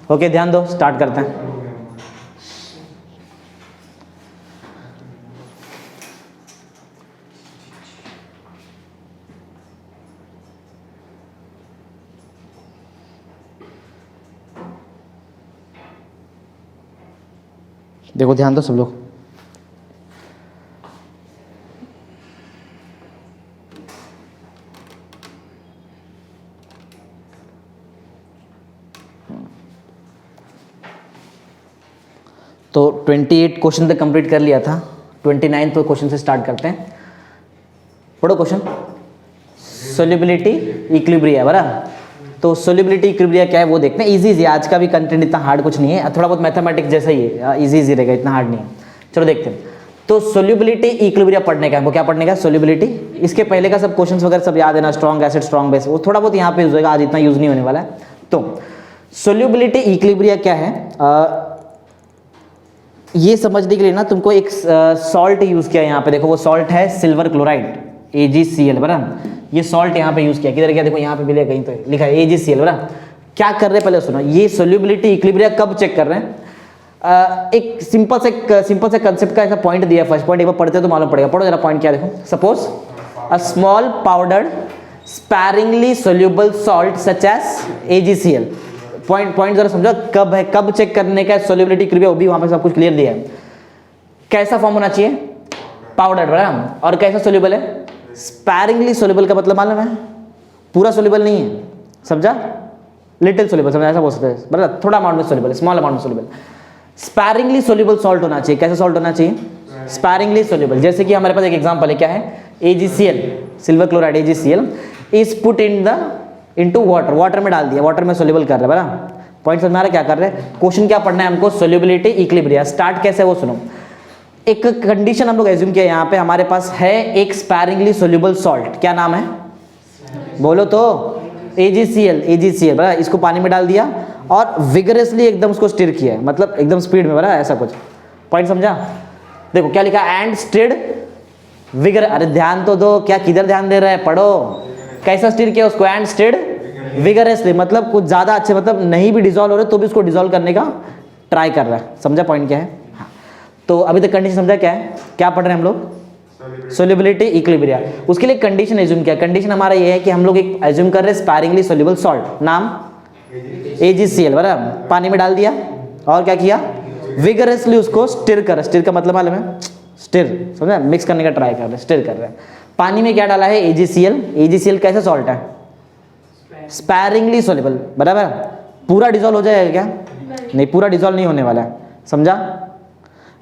Okay, ध्यान दो, start करते हैं। देखो ध्यान दो सब लोग। तो 28 क्वेश्चन तक कंप्लीट कर लिया था, 29 क्वेश्चन से स्टार्ट करते हैं। पढ़ो क्वेश्चन। सोल्यूबिलिटी इक्विलिब्रिया, बराबर। तो सोल्यूबिलिटी इक्विलिब्रिया क्या है वो देखते हैं। इजी आज का भी कंटेंट इतना हार्ड कुछ नहीं है, थोड़ा बहुत मैथमेटिक्स जैसा ही है, इजी रहेगा, इतना हार्ड नहीं है। चलो देखते हैं। तो सोल्यूबिलिटी इक्विलिब्रिया पढ़ने का, हमको क्या पढ़ने का? सोल्यूबिलिटी। इसके पहले का सब क्वेश्चन वगैरह सब याद है ना, स्ट्रॉन्ग एसिड, स्ट्रॉन्ग बेस, वो थोड़ा बहुत यहाँ पे यूज होगा, आज इतना यूज नहीं होने वाला है। तो सोल्यूबिलिटी इक्विलिब्रिया क्या है, ये समझने के लिए ना तुमको एक सॉल्ट यूज किया यहाँ पे। देखो वो सॉल्ट है सिल्वर क्लोराइड, AgCl, बराबर। ये सॉल्ट यहाँ पे यूज किया, किधर गया? देखो यहाँ पे मिलेगा, कहीं तो लिखा है AgCl, बराबर। क्या कर रहे हैं पहले सुनो। ये सोल्यूबिलिटी इक्विलिब्रिया कब चेक कर रहे हैं? एक सिंपल से कंसेप्ट का ऐसा पॉइंट दिया, फर्स्ट पॉइंट एक बार पढ़ते तो मालूम पड़ेगा। पढ़ो जरा पॉइंट क्या, देखो। Suppose a small powdered sparingly soluble salt such as AgCl। Point जरा समझो, कब है, कब चेक करने का सोल्यूबिलिटी इक्विलिब्रिया, वो भी वहां पे सब कुछ क्लियर दिया है। कैसा फॉर्म होना चाहिए? पाउडर, बराबर। और कैसा सोल्यूबल है? स्पैरिंगली सोल्यूबल का मतलब मालूम है? पूरा सोल्यूबल नहीं है, समझा? लिटिल सोल्यूबल, समझा, ऐसा बोल सकते हैं, बराबर। थोड़ा अमाउंट में सोल्यूबल, स्मॉल अमाउंट में सोल्यूबल। स्पैरिंगली सोल्यूबल सॉल्ट होना चाहिए। कैसा सॉल्ट होना चाहिए? Sparingly soluble. जैसे कि हमारे पास एक एग्जांपल है, क्या है? AgCl, silver chloride AgCl is put into water में डाल दिया, वाटर में सोल्यूबल कर रहे हैं, बराबर। पॉइंट समझ में आ रहा है क्या कर रहे हैं? क्वेश्चन क्या पढ़ना है हमको? Solubility equilibria. स्टार्ट कैसे वो सुनो। एक कंडीशन हम लोग एज्यूम किया, यहाँ पे हमारे पास है एक स्पैरिंगली सोल्यूबल सॉल्ट, क्या नाम है? बोलो तो। AgCl, बराबर। इसको पानी में डाल दिया और विगरसली एकदम उसको स्टिर किया, मतलब एकदम स्पीड में, बराबर, ऐसा कुछ। पॉइंट समझा? देखो क्या लिखा, एंड स्टिर्ड विगर। अरे ध्यान तो दो, क्या किधर ध्यान दे रहा है? पढ़ो। कैसा स्टिर किया उसको? एंड स्टिर्ड विगरसली, मतलब कुछ ज्यादा अच्छे, मतलब नहीं भी डिसॉल्व हो रहे तो भी उसको डिसॉल्व करने का ट्राई कर रहा है। समझा पॉइंट क्या है? हाँ। तो अभी तक कंडीशन समझा क्या है? क्या पढ़ रहे हैं हम लोग? Solubility equilibria. उसके लिए कंडीशन एज्यूम किया। कंडीशन हमारा ये है कि हम लोग एक एज्यूम कर रहे हैं स्पैरिंगली सोल्यूबल सॉल्ट, नाम AgCl, बराबर। पानी में डाल दिया और क्या किया? विगरसली उसको स्टिर कर। स्टिर का मतलब मालूम है? स्टिर, समझा? मिक्स करने का ट्राई कर रहे हैं, स्टिर कर रहे हैं। पानी में क्या डाला है? AgCl कैसा सॉल्ट है? स्पैरिंगली सोल्यूबल, बराबर। पूरा डिसॉल्व हो जाएगा क्या? नहीं, पूरा डिसॉल्व नहीं होने वाला है, समझा?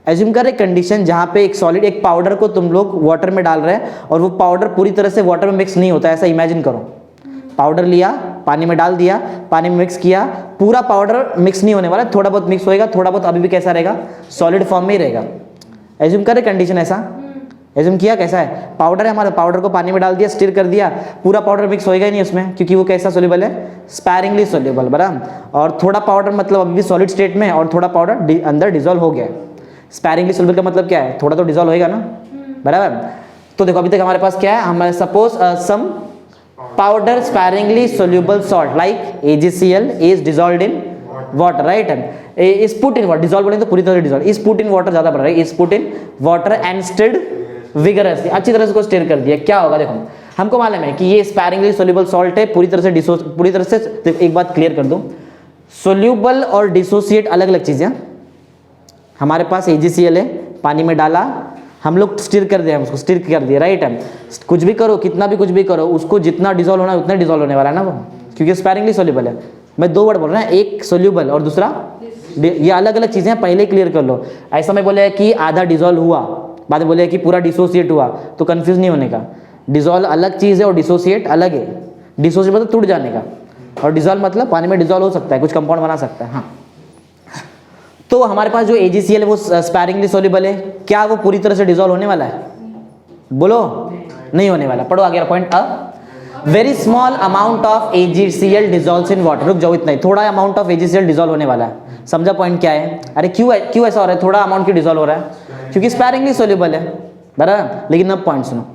एज्यूम कर एक कंडीशन जहां पे एक सॉलिड, एक पाउडर को तुम लोग वाटर में डाल रहे हैं और वो पाउडर पूरी तरह से वाटर में मिक्स नहीं होता, ऐसा इमेजिन करो। पाउडर लिया, पानी में डाल दिया, पानी में मिक्स किया, पूरा पाउडर मिक्स नहीं होने वाला, थोड़ा बहुत मिक्स होएगा, थोड़ा बहुत अभी भी कैसा रहेगा? सॉलिड फॉर्म में ही रहेगा। एज्यूम करे कंडीशन ऐसा, एज्यूम किया कैसा है? पाउडर है हमारा, पाउडर को पानी में डाल दिया, स्टिर कर दिया, पूरा पाउडर मिक्स होएगा ही नहीं उसमें, क्योंकि वो कैसा सोल्यूबल है? स्पैरिंगली सोल्यूबल, बराबर। और थोड़ा पाउडर मतलब अभी भी सॉलिड स्टेट में, और थोड़ा पाउडर अंदर डिसॉल्व हो गया। स्पैरिंगली सोल्यूबल का मतलब क्या है? थोड़ा तो डिसॉल्व होएगा ना, बराबर। तो देखो अभी तक हमारे पास क्या है? हमारे suppose some powder sparingly soluble salt like AgCl is dissolved in water, right? Is put in water, dissolve बोलेंगे तो पूरी तरह dissolve, is put in water ज्यादा बन रहा है, is put in water and stirred vigorously, अच्छी तरह से उसको स्टिर कर दिया। क्या होगा? देखो हमको मालूम है कि ये स्पैरिंगली सोल्यूबल सॉल्ट है, पूरी तरह से एक बात क्लियर कर दूं, सोल्यूबल और डिसोसिएट अलग अलग चीजें। हमारे पास AgCl है, पानी में डाला, हम लोग स्टिर कर दिया, उसको स्टिर कर दिया, राइट है? कुछ भी करो, कितना भी कुछ भी करो, उसको जितना डिसॉल्व होना है उतना डिसॉल्व होने वाला है ना वो, क्योंकि स्पैरिंगली सोल्यूबल है। मैं दो वर्ड बोल रहा हूँ, एक सोल्यूबल और दूसरा, ये अलग अलग चीजें, पहले क्लियर कर लो। ऐसा मैं बोले कि आधा डिसॉल्व हुआ, बाद में बोले कि पूरा डिसोसिएट हुआ, तो कंफ्यूज नहीं होने का। डिसॉल्व अलग चीज है और डिसोसिएट अलग है। डिसोसिएट मतलब टूट जाने का, और डिसॉल्व मतलब पानी में डिसॉल्व हो सकता है, कुछ कंपाउंड बना सकता है। हाँ, तो हमारे पास जो AgCl है वो स्पैरिंगली सोल्यूबल है, क्या वो पूरी तरह से डिसॉल्व होने वाला है? बोलो, नहीं होने वाला। पढ़ो आगे point. Very small amount of AgCl dissolves in water. रुक जाओ, इतना ही, थोड़ा अमाउंट ऑफ AgCl डिसॉल्व होने वाला है। समझा पॉइंट क्या है? अरे क्यों ऐसा हो रहा है? थोड़ा अमाउंट क्यों डिसॉल्व हो रहा है? क्योंकि स्पैरिंगली सोल्यूबल है, बराबर। लेकिन अब पॉइंट सुनो,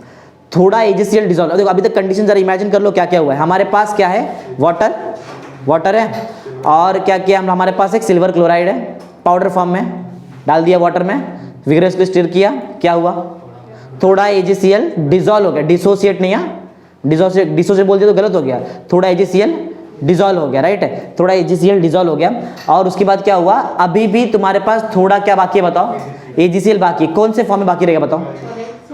थोड़ा AgCl डिसॉल्व, देखो अभी तक कंडीशन जरा इमेजिन कर लो क्या क्या हुआ है। हमारे पास क्या है? वाटर है, और क्या किया हम, हमारे पास एक सिल्वर क्लोराइड है पाउडर फॉर्म में, डाल दिया वाटर में, विग्रेसली स्टिर किया, क्या हुआ, थोड़ा AgCl डिजॉल्व हो गया, डिसोसिएट नहीं है, डिसोसिएट बोल दिया तो गलत हो गया, थोड़ा AgCl डिजॉल्व हो गया, राइट है, थोड़ा AgCl डिजॉल्व हो गया। और उसके बाद क्या हुआ, अभी भी तुम्हारे पास थोड़ा क्या बाकी है बताओ, AgCl बाकी, कौन से फॉर्म में बाकी रहेगा बताओ,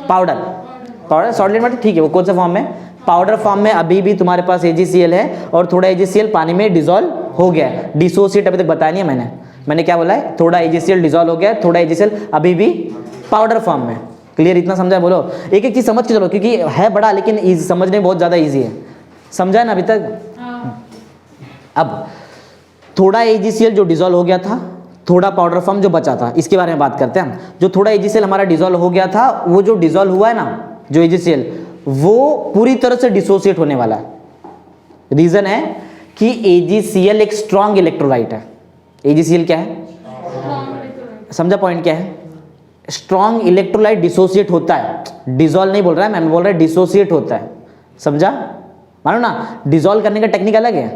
पाउडर सॉलिड में, ठीक है, वो कौन से फॉर्म में, पाउडर फॉर्म में अभी भी तुम्हारे पास AgCl है और थोड़ा AgCl पानी में डिजॉल्व हो गया है। डिसोसिएट अभी तक बताया नहीं है मैंने क्या बोला है, थोड़ा AgCl डिजॉल्व हो गया है, थोड़ा AgCl अभी भी पाउडर फॉर्म में। क्लियर, इतना समझा है, बोलो एक एक चीज समझ के चलो, क्योंकि है बड़ा लेकिन समझने में बहुत ज्यादा ईजी है, समझा है ना अभी तक। अब थोड़ा AgCl जो डिजॉल्व हो गया था, थोड़ा पाउडर फॉर्म जो बचा था, इसके बारे में बात करते हैं हम। जो थोड़ा AgCl हमारा डिजॉल्व हो गया था, वो जो डिजॉल्व हुआ है ना, जो AgCl, वो पूरी तरह से डिसोसिएट होने वाला है। रीजन है कि AgCl एक स्ट्रॉन्ग इलेक्ट्रोलाइट है। AgCl क्या है, समझा पॉइंट क्या है, स्ट्रॉन्ग इलेक्ट्रोलाइट डिसोसिएट होता है, डिजॉल्व नहीं बोल रहा है मैं बोल रहा है डिसोसिएट होता है, समझा। मानो ना डिजॉल्व करने का टेक्निक अलग है,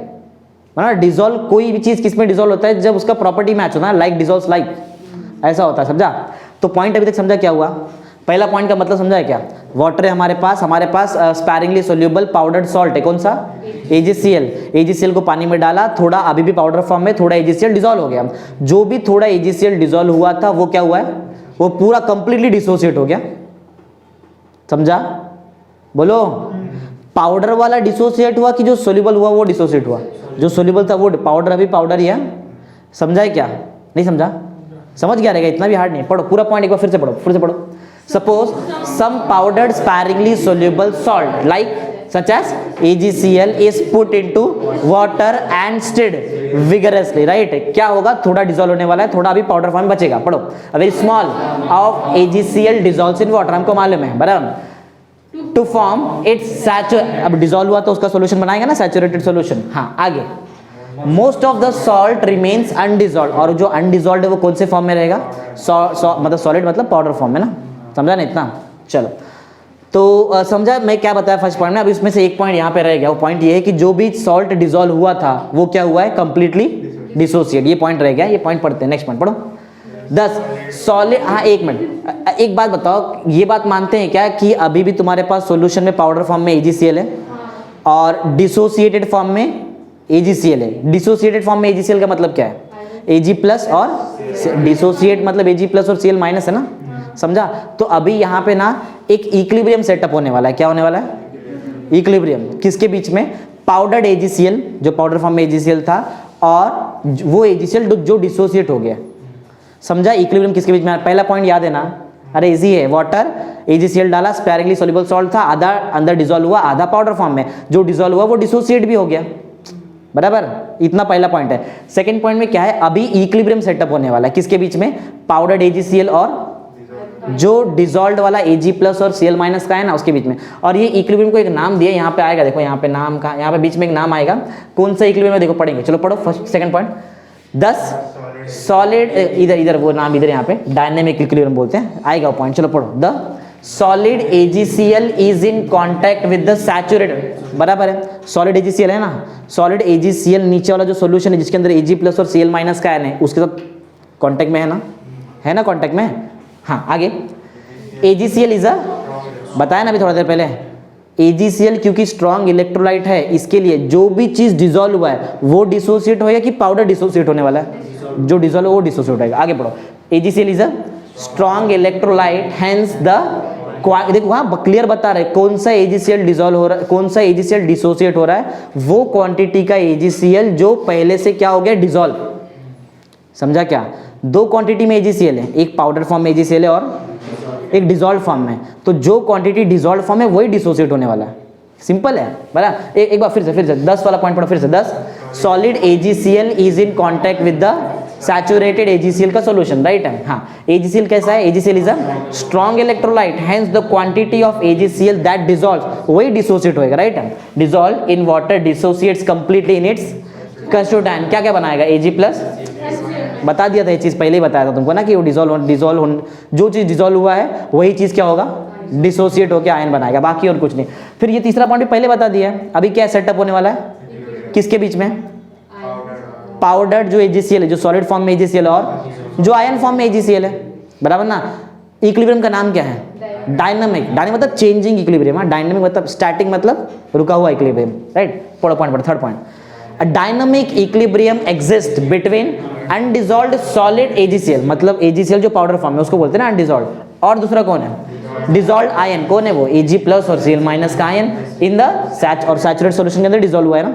मानो ना डिजॉल्व कोई भी चीज किस में डिजॉल्व होता है, जब उसका प्रॉपर्टी मैच होना, लाइक डिजॉल्व्स लाइक, ऐसा होता है, समझा। तो पॉइंट अभी तक समझा क्या हुआ, पहला पॉइंट का मतलब समझा है क्या, वाटर है हमारे पास स्पैरिंगली सोल्यूबल पाउडर्ड सॉल्ट है, कौन सा, AgCl को पानी में डाला, थोड़ा अभी भी पाउडर फॉर्म में, थोड़ा AgCl डिजॉल्व हो गया। जो भी थोड़ा AgCl डिजॉल्व हुआ था वो क्या हुआ है, वो पूरा कंप्लीटली डिसोसिएट हो गया, समझा। बोलो पाउडर वाला डिसोसिएट हुआ कि जो सोल्यूबल हुआ वो डिसोसिएट हुआ, जो सोल्यूबल था वो पाउडर अभी पाउडर ही है, समझा है क्या, नहीं समझा, समझ गया रहेगा, इतना भी हार्ड नहीं। पढ़ो पूरा पॉइंट एक बार फिर से पढ़ो। Suppose some powdered sparingly soluble salt like such as AgCl is put into water and stirred vigorously, right? क्या होगा, थोड़ा डिजॉल्व होने वाला है, थोड़ा अभी पाउडर फॉर्म में बचेगा। पढ़ो, a very small of AgCl dissolves in water, हमको मालूम है बराबर, to form its saturated, अब डिजॉल्व हुआ तो उसका सोल्यूशन बनाएगा ना, सैचुरेटेड सोल्यूशन। हाँ आगे, most of the salt remains undissolved, और जो अनडिजॉल्व है वो कौन से फॉर्म में रहेगा, मतलब सॉलिड मतलब पाउडर फॉर्म में ना, समझा ना इतना। चलो तो समझा मैं क्या बताया फर्स्ट पॉइंट में। अब इसमें से एक पॉइंट यहाँ पे रह गया, वो पॉइंट ये है कि जो भी सॉल्ट डिजॉल्व हुआ था वो क्या हुआ है, कंप्लीटली डिसोसिएट, ये पॉइंट रह गया। ये पॉइंट पढ़ते हैं, नेक्स्ट पॉइंट पढ़ो। 10 सॉलिड, हाँ एक मिनट, एक बात बताओ, ये बात मानते हैं क्या कि अभी भी तुम्हारे पास सॉल्यूशन में पाउडर फॉर्म में AgCl है और डिसोसिएटेड फॉर्म में AgCl है। डिसोसिएटेड फॉर्म में AgCl का मतलब क्या है, Ag प्लस, और डिसोसिएट मतलब Ag प्लस और Cl माइनस है ना, समझा। तो अभी यहाँ पे ना एक इक्विलिब्रियम सेटअप होने वाला है, क्या होने वाला है, इक्विलिब्रियम, किसके बीच में, पाउडर्ड AgCl जो पाउडर फॉर्म में AgCl था और वो AgCl जो डिसोसिएट हो गया, समझा। इक्विलिब्रियम किसके बीच में, पहला पॉइंट याद है ना, अरे इजी है, वाटर AgCl डाला, स्पैरिंगली सोल्यूबल सॉल्ट था, आधा अंदर डिजॉल्व हुआ, आधा पाउडर फॉर्म में, जो डिजॉल्व हुआ वो डिसोसिएट भी हो गया, बराबर। इतना पहला पॉइंट है। सेकंड पॉइंट में क्या है, अभी इक्विलिब्रियम सेटअप होने वाला है, किसके बीच में, पाउडर्ड AgCl और जो डिजॉल्व वाला Ag प्लस और Cl माइनस का है ना, उसके बीच में। और ये इक्विलिब्रियम को एक नाम दिया, यहाँ पे आएगा, देखो यहाँ पे नाम का, यहाँ पे बीच में एक नाम आएगा, कौन सा इक्विलिब्रियम है देखो, पढ़ेंगे, चलो पढ़ो फर्स्ट सेकंड पॉइंट। 10 सॉलिड, इधर वो नाम इधर, यहाँ पे डायनेमिक इक्विलिब्रियम बोलते हैं, आएगा वो पॉइंट, चलो पढ़ो। The solid AgCl is in contact with the saturated, बराबर है, सॉलिड AgCl है ना, सॉलिड AgCl नीचे वाला जो सोल्यूशन है जिसके अंदर Ag प्लस और Cl माइनस का है, उसके साथ कॉन्टैक्ट में है ना कॉन्टैक्ट में। हाँ आगे, AgCl इज बताया ना अभी थोड़ा देर पहले, AgCl क्योंकि स्ट्रॉन्ग इलेक्ट्रोलाइट है, इसके लिए जो भी चीज डिसॉल्व हुआ है वो डिसोसिएट होएगा कि पाउडर डिसोसिएट होने वाला है, जो डिसॉल्व वो डिसोसिएट होएगा। आगे बढ़ो, AgCl is a strong electrolyte, hence the, देखो हाँ क्लियर बता रहे कौन सा AgCl डिसॉल्व हो रहा है, कौन सा AgCl डिसोसिएट हो रहा है, वो क्वांटिटी का AgCl जो पहले से क्या हो गया, डिसॉल्व, समझा क्या। दो क्वांटिटी में AgCl है, एक पाउडर फॉर्म में AgCl है और एक डिसॉल्व फॉर्म में, तो जो क्वांटिटी डिसॉल्व फॉर्म है वही डिसोसिएट होने वाला है, सिंपल है बराबर। एक बार फिर से 10 वाला पॉइंट पढ़ो फिर से। 10 solid AgCl is in contact with the saturated AgCl का सॉल्यूशन, राइट है। हाँ AgCl कैसा है, AgCl is a strong electrolyte, hence the quantity of AgCl that dissolve वही डिसोसिएट होएगा, राइट है। Dissolve in water dissociates completely in its constituent, क्या क्या बनाएगा, Ag प्लस, बता दिया था ये चीज पहले ही बताया था तुमको ना, कि वो डिसॉल्व जो चीज डिसॉल्व हुआ है वही चीज क्या होगा, डिसोसिएट होकर आयन बनाएगा, बाकी और कुछ नहीं। फिर ये तीसरा पॉइंट भी पहले बता दिया है, अभी क्या सेटअप होने वाला है, किसके बीच में, पाउडर्ड जो AgCl है, जो सॉलिड फॉर्म में AgCl है, और जो आयन फॉर्म में AgCl है, बराबर ना। इक्विलिब्रियम का नाम क्या है? डायनामिक। डायनामिक मतलब चेंजिंग इक्विलिब्रियम, डायनामिक मतलब स्टैटिक मतलब रुका हुआ इक्विलिब्रियम, राइट। पढ़ो पॉइंट पढ़ो, third point, a dynamic equilibrium exist between undissolved solid AgCl, मतलब AgCl जो पाउडर फॉर्म में उसको बोलते हैं ना अनडिसॉल्व्ड, और दूसरा कौन है? Dissolved ion. कौन है वो? Ag प्लस और Cl माइनस का आयन इन द और सैचुरेटेड सॉल्यूशन के अंदर डिसॉल्व हुआ है ना,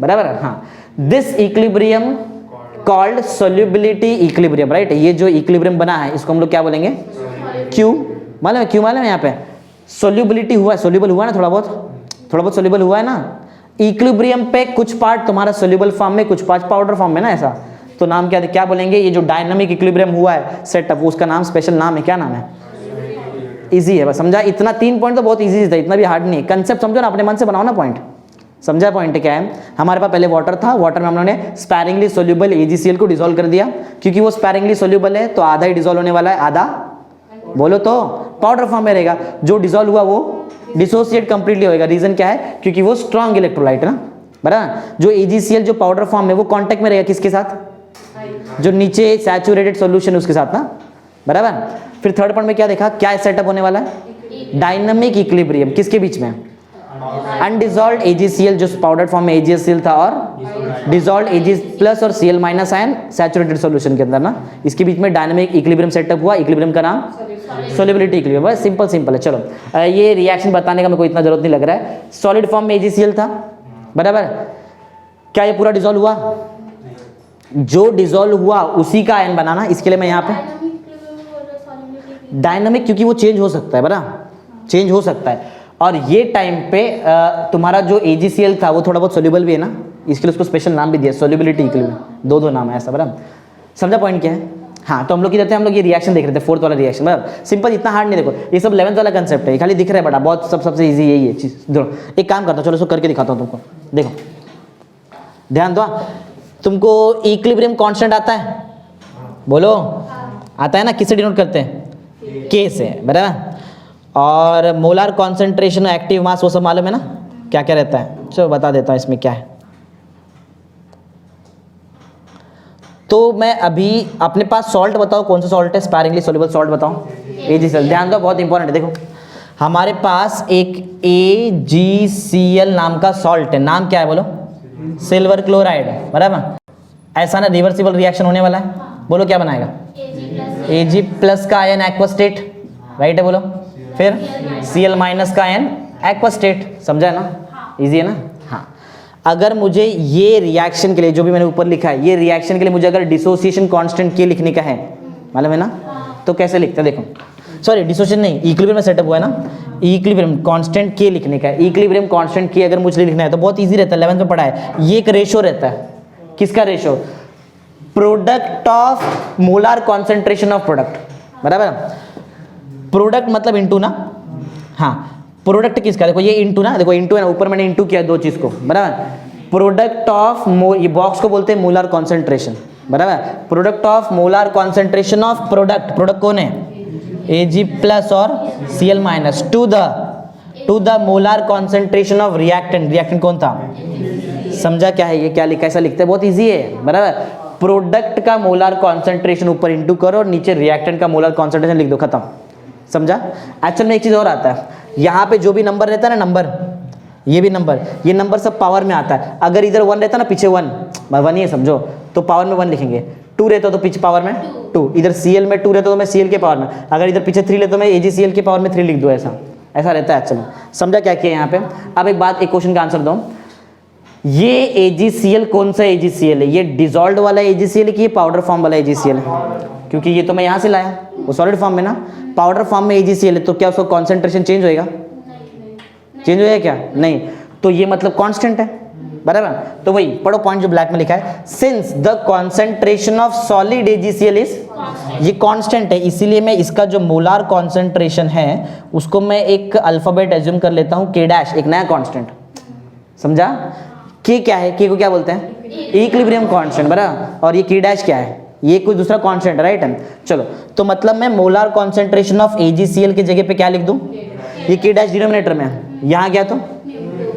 बराबर है। हाँ, this equilibrium called solubility equilibrium, right. ये जो इक्विलिब्रियम बना है इसको हम लोग क्या बोलेंगे? क्यू। मालूम है क्यू? मालूम है यहाँ पे सोल्यूबिलिटी हुआ है, सोल्यूबल हुआ है ना, थोड़ा बहुत सोल्यूबल हुआ है ना। इक्विलिब्रियम पे कुछ पार्ट तुम्हारा सोल्यूबल फॉर्म में, कुछ पार्ट पाउडर फॉर्म में ना, ऐसा तो नाम क्या बोलेंगे? ये जो डायनामिक इक्विलिब्रियम हुआ है सेटअप, उसका नाम स्पेशल नाम है, क्या नाम है? इजी है बस, समझा? इतना 3 पॉइंट तो बहुत इजी था, इतना भी हार्ड नहीं। कंसेप्ट समझो ना, अपने मन से बनाओ ना पॉइंट। समझा पॉइंट क्या है? हमारे पास पहले वाटर था, वाटर में हम लोगों ने स्पैरिंगली सोल्यूबल AgCl को डिसॉल्व कर दिया, क्योंकि वो स्पैरिंगली सोल्यूबल है तो आधा ही डिसॉल्व होने वाला है, आधा बोलो तो पाउडर फॉर्म में रहेगा। जो डिसॉल्व हुआ वो डिसोसिएट कंप्लीटली होएगा। रीजन क्या है? क्योंकि वो स्ट्रॉन्ग इलेक्ट्रोलाइट है ना, बराबर। जो AgCl जो पाउडर फॉर्म में, वो कांटेक्ट में रहेगा किसके साथ? जो नीचे सैचुरेटेड सॉल्यूशन उसके साथ ना, बराबर। फिर थर्ड पॉइंट में क्या देखा? क्या सेटअप होने वाला है? Dynamic equilibrium. किसके बीच में? अनडिसॉल्व्ड AgCl जो पाउडर फॉर्म में AgCl था, और डिसॉल्व्ड Ag प्लस और Cl minus ion saturated solution के अंदर ना, इसके बीच में डायनामिक इक्विलिब्रियम सेटअप हुआ। इक्विलिब्रियम का नाम सोल्यूबिलिटी इक्विलिब्रियम। बस सिंपल है। चलो, ये रिएक्शन बताने का मेरे को इतना जरूरत नहीं लग रहा है। सॉलिड फॉर्म में AgCl था, बराबर। क्या ये पूरा डिसॉल्व हुआ? जो डिसॉल्व हुआ उसी का आयन बनाना। इसके लिए मैं यहाँ पे डायनामिक, क्योंकि वो चेंज हो सकता है, बराबर, चेंज हो सकता है। और ये टाइम पे तुम्हारा जो AgCl था वो थोड़ा बहुत सोल्यूबल भी है ना, इसके लिए उसको स्पेशल नाम भी दिया, सोल्यूबिलिटी इक्विलिब्रियम। दो नाम है ऐसा, बराबर। समझा पॉइंट क्या है? हाँ, तो हम लोग हम लोग ये रिएक्शन देख रहे थे, फोर्थ वाला रिएक्शन, बराबर। सिंपल, इतना हार्ड नहीं। देखो, ये सब 11th वाला कंसेप्ट है, खाली दिख रहा है बड़ा, बहुत सबसे ईजी यही है चीज। एक काम करता हूँ, चलो इसको करके दिखाता हूँ तुमको। देखो, ध्यान दो। तुमको इक्विलिब्रियम कांस्टेंट आता है? बोलो, आता है ना? किससे डिनोट करते हैं? K से, बराबर। और मोलार कॉन्सेंट्रेशन, एक्टिव मास, वो सब मालूम है ना क्या क्या रहता है? चलो बता देता हूँ इसमें क्या है। तो मैं अभी अपने पास सॉल्ट बताओ, कौन सा सॉल्ट है? स्पैरिंगली सोल्यूबल सॉल्ट बताओ। AgCl। ध्यान दो, बहुत इंपॉर्टेंट है। देखो, हमारे पास एक AgCl नाम का सॉल्ट है। नाम क्या है बोलो? सिल्वर क्लोराइड, बराबर। ऐसा ना रिवर्सिबल रिएक्शन होने वाला है। बोलो क्या बनाएगा? Ag प्लस का आयन एक्वा स्टेट, राइट है, बोलो। फिर Cl माइनस का आयन एक्वा स्टेट। समझा ना? इजी है ना? हाँ। अगर मुझे ये रिएक्शन के लिए, जो भी मैंने ऊपर लिखा है, ये रिएक्शन के लिए मुझे अगर डिसोसिएशन कांस्टेंट K लिखने का है, मालूम है ना, तो कैसे लिखते हैं? देखो, सॉरी डिसोसिएशन नहीं, इक्विलिब्रियम में सेटअप हुआ है ना, इक्विलिब्रियम कांस्टेंट K लिखने का है। इक्विलिब्रियम कांस्टेंट K अगर मुझे लिखना है तो बहुत ईजी रहता है, 11th में पढ़ा है। ये एक रेशो रहता है। किसका ratio? Product of molar concentration of product, बराबर। प्रोडक्ट मतलब इंटू ना, हाँ, प्रोडक्ट किसका? देखो ये इंटू ना, देखो इंटू है ना, ऊपर मैंने इंटू किया दो चीज को, बराबर। प्रोडक्ट ऑफ ये बॉक्स को बोलते हैं मोलार कॉन्सेंट्रेशन, बराबर। Product of molar concentration of product, product कौन है? Ag प्लस और Cl minus two the molar concentration of reactant. Reactant कौन था? समझा क्या है ये? क्या लिखा? ऐसा लिखते हैं, बहुत ईजी है, बराबर। प्रोडक्ट का मोलार कॉन्सेंट्रेशन ऊपर इंटू करो और नीचे रिएक्टेंट का मोलार कॉन्सेंट्रेशन लिख दो, खत्म। समझा? एक्चुअल में एक चीज और आता है, यहाँ पे जो भी नंबर रहता है ना, नंबर, ये भी नंबर, ये नंबर सब पावर में आता है। अगर इधर 1 रहता ना, पीछे 1 ही है समझो, तो पावर में 1 लिखेंगे। 2 रहता तो पीछे पावर में 2। इधर Cl में 2 रहता तो मैं Cl के पावर में, अगर इधर पीछे 3 लेता तो मैं AgCl के पावर में 3 लिख दो। ऐसा रहता है एक्चुअली। समझा क्या किया यहाँ पे? अब एक बात, एक क्वेश्चन का आंसर दो। ये AgCl कौन सा AgCl है? ये डिसॉल्व्ड वाला AgCl है कि ये पाउडर फॉर्म वाला AgCl है? क्योंकि ये तो मैं यहाँ से लाया, वो सॉलिड फॉर्म में ना, पाउडर फॉर्म में AgCl है, तो क्या उसका कॉन्सेंट्रेशन चेंज होएगा? चेंज होएगा क्या? नहीं। तो ये मतलब कांस्टेंट है, बराबर। तो वही पढ़ो पॉइंट जो ब्लैक में लिखा है, since the concentration of solid AgCl is, ये कांस्टेंट है, इसीलिए मैं इसका जो मोलार कॉन्सेंट्रेशन है उसको मैं एक अल्फाबेट एज्यूम कर लेता हूँ K', एक नया कांस्टेंट। समझा? K क्या है? K को क्या बोलते हैं? इक्विलिब्रियम कांस्टेंट, बराबर। और ये K' क्या है? ये कोई दूसरा कांस्टेंट है, राइट है। चलो, तो मतलब मैं मोलार कॉन्सेंट्रेशन ऑफ AgCl की जगह पे क्या लिख दूं? ये K' डिनोमिनेटर में, यहाँ क्या तो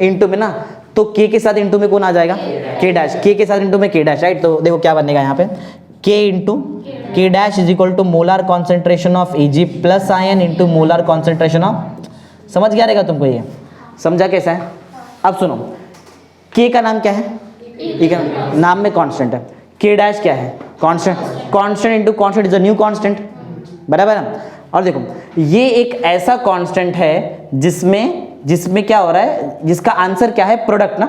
इंटू में ना, तो के के साथ इंटू में कौन आ जाएगा, के डैश, के के साथ इंटू में के डैश, राइट। तो देखो क्या बनेगा यहाँ पे, K into K dash is equal to molar concentration of Ag plus ion into molar concentration of, समझ गया रहेगा तुमको, ये समझा कैसा है। अब सुनो, के का नाम क्या है, E का नाम में कांस्टेंट है, के डैश क्या है, constant, constant into constant is a new constant, बराबर है। और देखो ये एक ऐसा कांस्टेंट है जिसमें क्या हो रहा है, जिसका आंसर क्या है, प्रोडक्ट ना,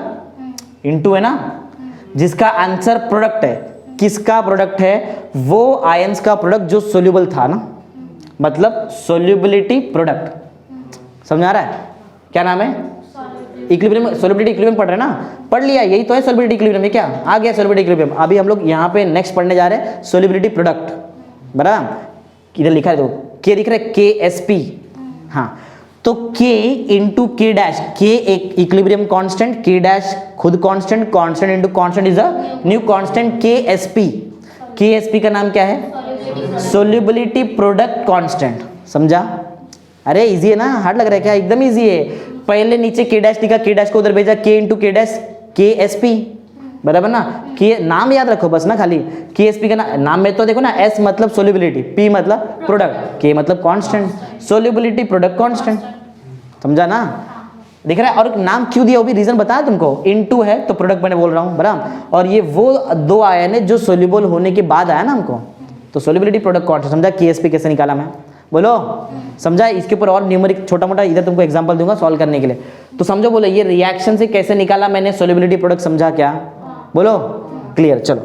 इनटू है ना, जिसका आंसर प्रोडक्ट है, किसका प्रोडक्ट है, वो आयंस का प्रोडक्ट जो सोल्यूबल था ना, मतलब सोल्यूबिलिटी प्रोडक्ट, समझ आ रहा है, क्या नाम है, इक्विलिब्रियम, सोल्यूबिलिटी इक्विलिब्रियम पढ़ रहे हैं ना, पढ़ लिया, यही तो है सोल्यूबिलिटी इक्विलिब्रियम, ये क्या आ गया सोल्यूबिलिटी इक्विलिब्रियम। अभी हम लोग यहाँ पे नेक्स्ट पढ़ने जा रहे हैं सोल्यूबिलिटी प्रोडक्ट, बराबर, इधर लिखा है, देखो के दिख रहा है, के एस पी, हाँ, तो के इंटू के डैश, के एक इक्विलिब्रियम कांस्टेंट, के डैश खुद constant, constant into constant is a new constant, के एस पी, के एस पी का नाम क्या है, सोल्यूबिलिटी प्रोडक्ट कांस्टेंट, समझा। अरे इजी है ना, हार्ड लग रहा है क्या, एकदम इजी है। पहले नीचे के डैश लिखा, के डैश को उधर भेजा, के इंटू के डैश, के एस पी, बराबर ना, के नाम याद रखो बस ना, खाली के एस पी का नाम में तो देखो ना, एस मतलब सोल्यूबिलिटी, पी मतलब प्रोडक्ट, के मतलब कांस्टेंट, सोल्यूबिलिटी प्रोडक्ट कांस्टेंट, समझा ना, दिख रहा है। और नाम क्यों दिया वो भी रीजन बताया तुमको, इनटू है तो प्रोडक्ट मैंने बोल रहा हूँ, बराबर, और ये वो दो आयन है जो सोल्यूबल होने के बाद आया ना हमको, तो सोल्यूबिलिटी प्रोडक्ट कांस्टेंट, समझा। के एस पी कैसे निकाला मैं, बोलो, समझा। इसके ऊपर और न्यूमेरिक छोटा मोटा इधर तुमको एग्जांपल दूंगा सॉल्व करने के लिए, तो समझो, बोलो ये रिएक्शन से कैसे निकाला मैंने सोल्यूबिलिटी प्रोडक्ट, समझा क्या, बोलो, क्लियर। चलो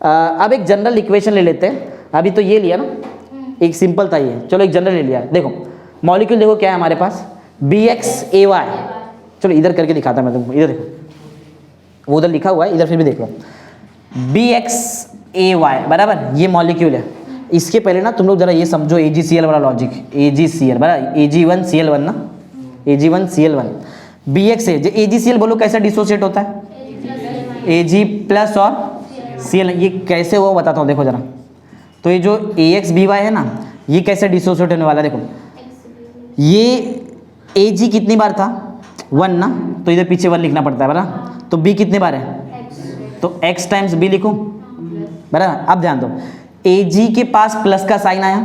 अब एक जनरल इक्वेशन ले लेते हैं, अभी तो ये लिया ना, एक सिंपल था ये, चलो एक जनरल ले लिया। देखो मॉलिक्यूल देखो क्या है हमारे पास, BXAY, चलो इधर करके दिखाता मैं तुमको, इधर देखो, वो उधर लिखा हुआ है, इधर फिर भी देख लो, BXAY, बराबर, ये मॉलिक्यूल है। इसके पहले ना तुम लोग जरा ये समझो AgCl वाला लॉजिक, AgCl बराबर, Ag1Cl1 ना, Ag1Cl1, BXA, जो AgCl बोलो कैसा डिसोसिएट होता है, Ag प्लस और Cl, ये कैसे हुआ बताता हूँ, देखो जरा। तो ये जो AXBY है ना, ये कैसे डिसोसिएट होने वाला है, देखो ये Ag कितनी बार था, 1 ना, तो इधर पीछे 1 लिखना पड़ता है, बराबर, तो B कितने बार है, तो X टाइम्स B लिखूं, बराबर। अब ध्यान दो, Ag के पास प्लस का साइन आया,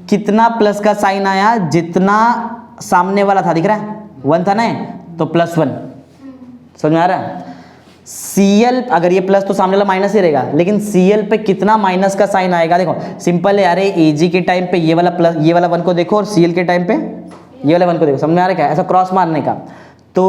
कितना प्लस का साइन आया, जितना सामने वाला था, दिख रहा है 1 था ना, तो +1, समझ में आ रहा है। Cl अगर ये प्लस तो सामने वाला माइनस ही रहेगा, लेकिन Cl पे कितना माइनस का साइन आएगा, देखो सिंपल है, अरे Ag के टाइम पे ये वाला प्लस, ये वाला 1 को देखो, और Cl के टाइम पे ये वाला 1 को देखो, समझ में आ रहा है क्या, ऐसा क्रॉस मारने का। तो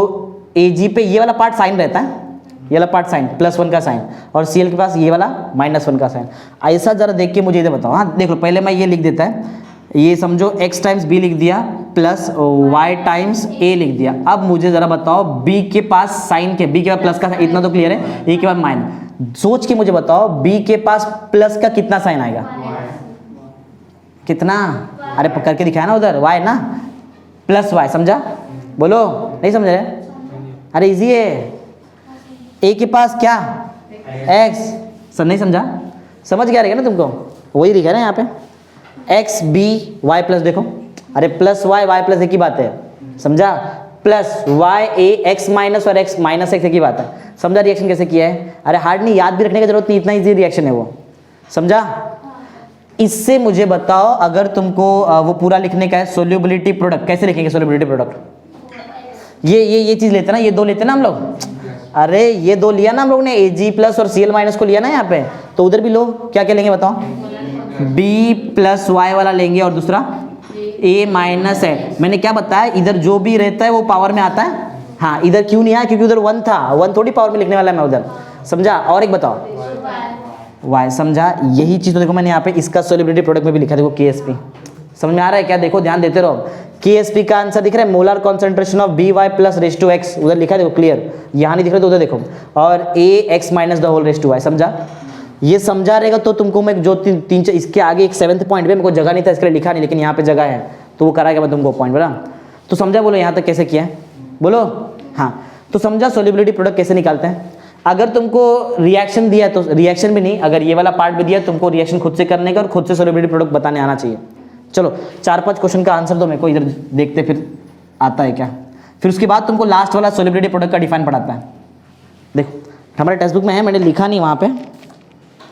Ag पे ये वाला पार्ट साइन रहता है, ये वाला पार्ट साइन +1 का साइन, और Cl के पास ये वाला -1 का साइन। ऐसा जरा देख के मुझे इधर बताओ, हाँ देख लो, पहले मैं ये लिख देता है, ये समझो x टाइम्स b लिख दिया प्लस y टाइम्स a लिख दिया। अब मुझे जरा बताओ b के पास साइन के, b के पास प्लस का, इतना तो क्लियर है, a के पास माइनस, सोच के मुझे बताओ b के पास प्लस का कितना साइन आएगा, कितना, अरे पकड़ के दिखाया ना उधर, y ना, +y, समझा, बोलो, नहीं समझ रहे, अरे इजी है। a के पास क्या, x, सर नहीं समझा, समझ गया रहेगा ना तुमको, वही लिखा है ना यहाँ पे, x b y प्लस, देखो अरे प्लस y प्लस एक ही बात है, समझा, plus y a x minus और x माइनस एक ही बात है, समझा रिएक्शन कैसे किया है। अरे हार्ड नहीं, याद भी रखने की जरूरत नहीं, इतना इजी रिएक्शन है वो, समझा। इससे मुझे बताओ, अगर तुमको वो पूरा लिखने का है, सोल्यूबिलिटी प्रोडक्ट कैसे लिखेंगे, सोल्यूबिलिटी प्रोडक्ट, ये चीज लेते ना, ये दो लेते ना हम लोग, अरे ये दो लिया ना हम लोग ने, Ag प्लस और Cl माइनस को लिया ना यहाँ पे, तो उधर भी लो, क्या क्या लेंगे बताओ, b प्लस y वाला लेंगे, और दूसरा a माइनस है, मैंने क्या बताया, इधर जो भी रहता है वो पावर में आता है, हाँ इधर क्यों नहीं आया, क्योंकि उधर 1 था, 1 थोड़ी पावर में लिखने वाला है मैं उधर, समझा। और एक बताओ y, समझा। यही चीज तो देखो मैंने यहाँ पे इसका सोल्यूबिलिटी प्रोडक्ट में भी लिखा, देखो KSP, समझ में आ रहा है क्या, देखो ध्यान देते रहो, KSP का आंसर दिख रहा है, molar concentration of BY plus raise to x, उधर लिखा है देखो क्लियर, यहाँ नहीं दिख रहा तो उधर देखो, और AX minus the whole raise to y, समझा। ये समझा रहेगा तो तुमको मैं जो तीन इसके आगे एक 7th पॉइंट पे मेरे को जगह नहीं था, इसके लिए लिखा नहीं, लेकिन यहाँ पे जगह है तो वो कराएगा मैं तुमको पॉइंट, बराबर। तो समझा, बोलो यहाँ तक कैसे किया है, बोलो, हाँ। तो समझा सोल्यूबिलिटी प्रोडक्ट कैसे निकालते हैं। अगर तुमको रिएक्शन दिया तो रिएक्शन भी नहीं, अगर ये वाला पार्ट भी दिया तुमको रिएक्शन खुद से करने का और खुद से सोल्यूबिलिटी प्रोडक्ट बताने आना चाहिए। चलो 4-5 क्वेश्चन का आंसर दो मेरे को, इधर देखते फिर आता है क्या। फिर उसके बाद तुमको लास्ट वाला सोल्युबिलिटी प्रोडक्ट का डिफाइन पढ़ाता है। देखो हमारे टेक्स्ट बुक में है, मैंने लिखा नहीं वहाँ पे,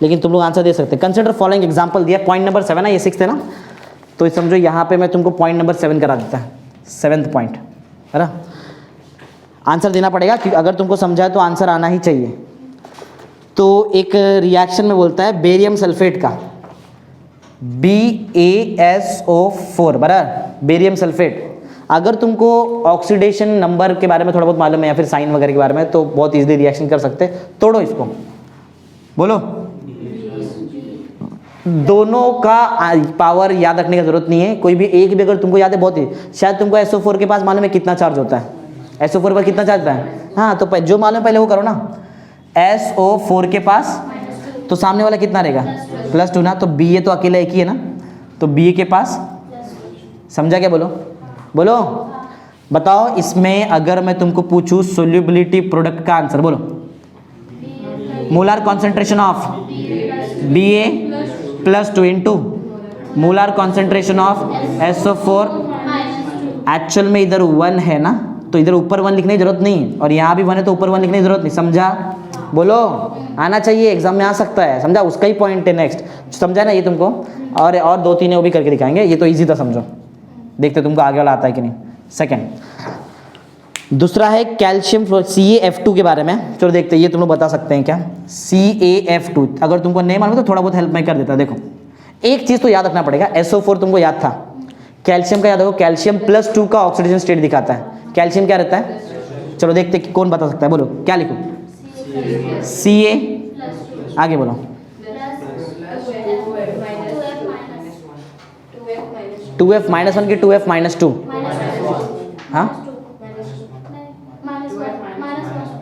लेकिन तुम लोग आंसर दे सकते हैं। कंसिडर फॉलोइंग एग्जाम्पल दिया, पॉइंट नंबर 7 है, ये 6 है ना, तो समझो यहाँ पे मैं तुमको पॉइंट नंबर 7 करा देता है, 7th पॉइंट है ना। आंसर देना पड़ेगा क्योंकि अगर तुमको समझा है तो आंसर आना ही चाहिए। तो एक रिएक्शन में बोलता है बेरियम सल्फेट का, BaSO4 बराबर बेरियम सल्फेट। अगर तुमको ऑक्सीडेशन नंबर के बारे में थोड़ा बहुत मालूम है या फिर साइन वगैरह के बारे में, तो बहुत इजीली रिएक्शन कर सकते हैं। तोड़ो इसको, बोलो। दोनों का पावर याद रखने की जरूरत नहीं है, कोई भी एक भी अगर तुमको याद है बहुत ही। शायद तुमको SO4 के पास मालूम है कितना चार्ज होता है, SO4 पर कितना चार्ज होता है, हाँ, तो जो मालूम है पहले वो करो ना। SO4 के पास तो सामने वाला कितना रहेगा, +2 ना, तो Ba तो अकेला एक ही है ना, तो Ba के पास, समझा क्या, बोलो बोलो बताओ। इसमें अगर मैं तुमको पूछूं सोल्यूबिलिटी प्रोडक्ट का आंसर, बोलो। Molar concentration of Ba+2 into molar concentration of SO4। Actual में इधर 1 है ना, तो इधर ऊपर 1 लिखने की जरूरत नहीं, और यहाँ भी 1 है तो ऊपर 1 लिखने की जरूरत नहीं, समझा, बोलो। आना चाहिए, एग्जाम में आ सकता है, समझा, उसका ही पॉइंट है नेक्स्ट, समझा ना ये तुमको। और 2-3 वो भी करके दिखाएंगे, ये तो इजी था, समझो। देखते तुमको आगे वाला आता है कि नहीं। सेकंड, दूसरा है कैल्शियम CaF2 के बारे में, चलो देखते हैं ये तुम लोग बता सकते हैं क्या। CaF2 अगर तुमको नहीं मालूम तो थोड़ा बहुत हेल्प मैं कर देता। देखो एक चीज़ तो याद रखना पड़ेगा, SO4 तुमको याद था, कैल्शियम का याद रखो, कैल्शियम +2 का ऑक्सीडेशन स्टेट दिखाता है। कैल्शियम क्या रहता है, चलो देखते हैं कौन बता सकता है, बोलो क्या लिखो। Ca, आगे बोलो। 2F-1 की 2F-2, हाँ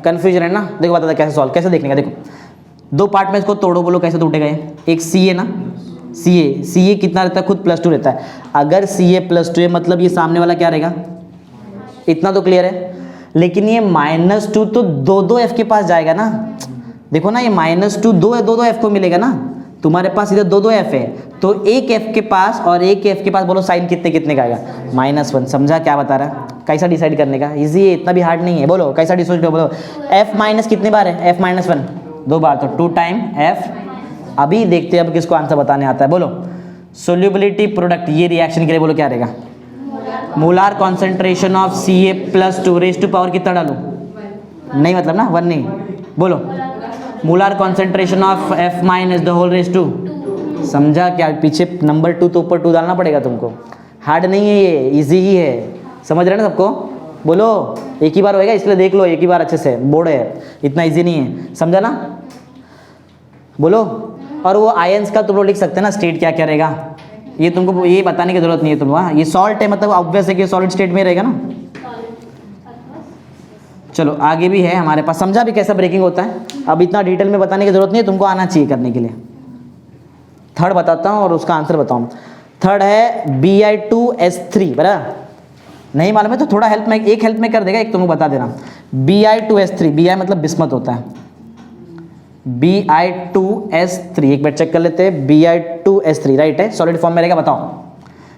कन्फ्यूजन है ना। देखो बता कैसे सॉल्व, कैसे देखने का, देखो 2 पार्ट में इसको तोड़ो, बोलो कैसे टूटेगा ये। एक Ca ना, Ca कितना रहता है, खुद +2 रहता है। अगर Ca+2 है मतलब ये सामने वाला क्या रहेगा, इतना तो क्लियर है। लेकिन ये -2 तो 2 F के पास जाएगा ना, देखो ना, ये -2 2 है, 2 F को मिलेगा ना, तुम्हारे पास इधर 2 F है, तो एक F के पास और एक F के पास, बोलो साइन कितने का आएगा, -1। समझा क्या बता रहा है, कैसा डिसाइड करने का, इजी है, इतना भी हार्ड नहीं है। बोलो कैसा डिसाइड करो, बोलो। F- कितने बार है, F-1 2 बार, तो 2 टाइम F। अभी देखते हैं अब किसको आंसर बताने आता है, बोलो। सोल्यूबिलिटी प्रोडक्ट, ये रिएक्शन के लिए बोलो क्या रहेगा, molar concentration of Ca+2 raise to power कितना डालूं, नहीं मतलब ना 1 नहीं, बोलो। Molar concentration of F- the whole raise to, समझा क्या, पीछे नंबर 2 तो ऊपर 2 डालना पड़ेगा तुमको, हार्ड नहीं है ये, इजी ही है, समझ रहे ना सबको, बोलो। एक ही बार होएगा इसलिए देख लो एक ही बार अच्छे से, बोर्ड है, इतना इजी नहीं है, समझा ना, बोलो। और वो आयंस का तुम लोग लिख सकते हैं ना, स्टेट क्या क्या रहेगा, ये तुमको ये बताने की जरूरत नहीं है तुम, हाँ ये सॉल्ट है मतलब ऑब्वियस है कि सॉलिड स्टेट में रहेगा ना। चलो आगे भी है हमारे पास, समझा भी कैसा ब्रेकिंग होता है, अब इतना डिटेल में बताने की जरूरत नहीं है, तुमको आना चाहिए करने के लिए। थर्ड बताता हूँ और उसका आंसर बताऊँ। थर्ड है Bi2S3, बराबर, नहीं मालूम है तो थोड़ा हेल्प में, एक हेल्प में कर देगा, एक तुमको बता देना। Bi2S3, Bi मतलब बिस्मत होता है, Bi2S3 एक बार चेक कर लेते हैं, Bi2S3 राइट है, सॉलिड फॉर्म में रहेगा, बताओ।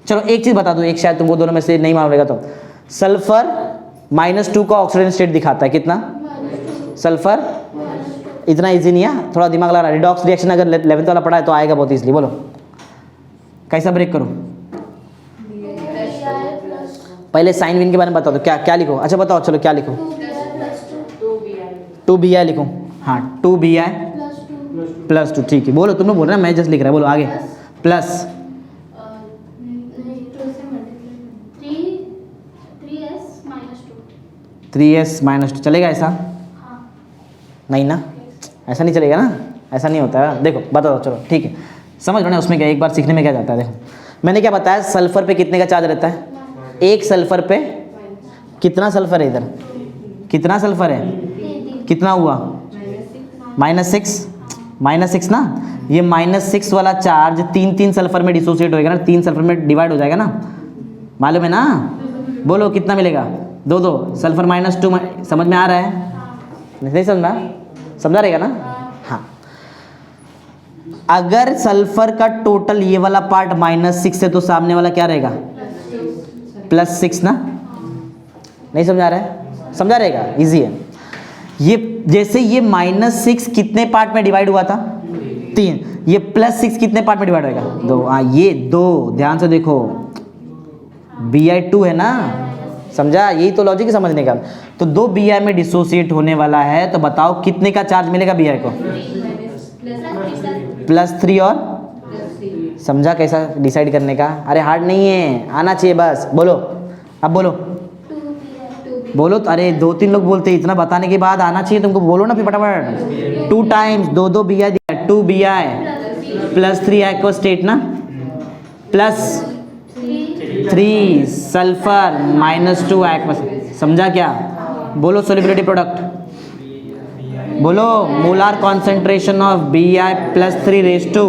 चलो एक चीज़ बता दूँ, एक शायद तुमको दोनों में से नहीं मालूम रहेगा तो, सल्फर -2 का ऑक्सीडेशन स्टेट दिखाता है, कितना, सल्फर, इतना इजी नहीं है, थोड़ा दिमाग लगा। रिडॉक्स रिएक्शन अगर 11th वाला पढ़ा है तो आएगा बहुत इजीली, बोलो कैसा ब्रेक करूँ। पहले साइन विन के बारे में बता दो, क्या क्या लिखो, अच्छा बताओ, चलो क्या लिखो, 2Bi लिखो, हाँ 2Bi+2, ठीक है, बोलो, तुम लोग बोल रहे हैं, मैं जस्ट लिख रहा है, बोलो आगे, प्लस 3s-2 चलेगा ऐसा, नहीं ना, ऐसा नहीं चलेगा ना, ऐसा नहीं होता है, देखो बता दो, चलो ठीक है, समझ लो ना उसमें क्या, एक बार सीखने में क्या जाता है। देखो मैंने क्या बताया, सल्फर पे कितने का चार्ज रहता है, एक सल्फर पे कितना सल्फर है, इधर कितना सल्फर है, कितना हुआ, -6 ना, ये -6 वाला चार्ज 3 सल्फर में डिसोसिएट होएगा ना, 3 सल्फर में डिवाइड हो जाएगा ना, मालूम है ना, बोलो कितना मिलेगा, 2 सल्फर -2, समझ में आ रहा है, नहीं समझा रहेगा ना, हाँ। अगर सल्फर का टोटल ये वाला पार्ट -6 है तो सामने वाला क्या रहेगा, +6 ना, नहीं समझा रहा है? समझा रहेगा, इजी है ये। जैसे ये -6 कितने पार्ट में डिवाइड हुआ था? 3। ये +6 कितने पार्ट में डिवाइड होगा? 2। हाँ ये 2, ध्यान से देखो, Bi2 है ना, समझा? यही तो लॉजिक है समझने का। तो 2 Bi में डिसोसिएट होने वाला है, तो बताओ कितने का चार्ज मिलेगा Bi को? +3 और समझा कैसा डिसाइड करने का? अरे हार्ड नहीं है, आना चाहिए बस। बोलो, अब बोलो, बोलो तो। अरे 2-3 लोग बोलते हैं, इतना बताने के बाद आना चाहिए तुमको, बोलो ना फिर फटाफट। 2 टाइम्स 2 Bi दिया, 2 Bi +3 एक्वा स्टेट ना, +3 सल्फर -2 एक्वा। समझा क्या? बोलो सोल्युबिलिटी प्रोडक्ट, बोलो molar concentration of Bi +3 raise to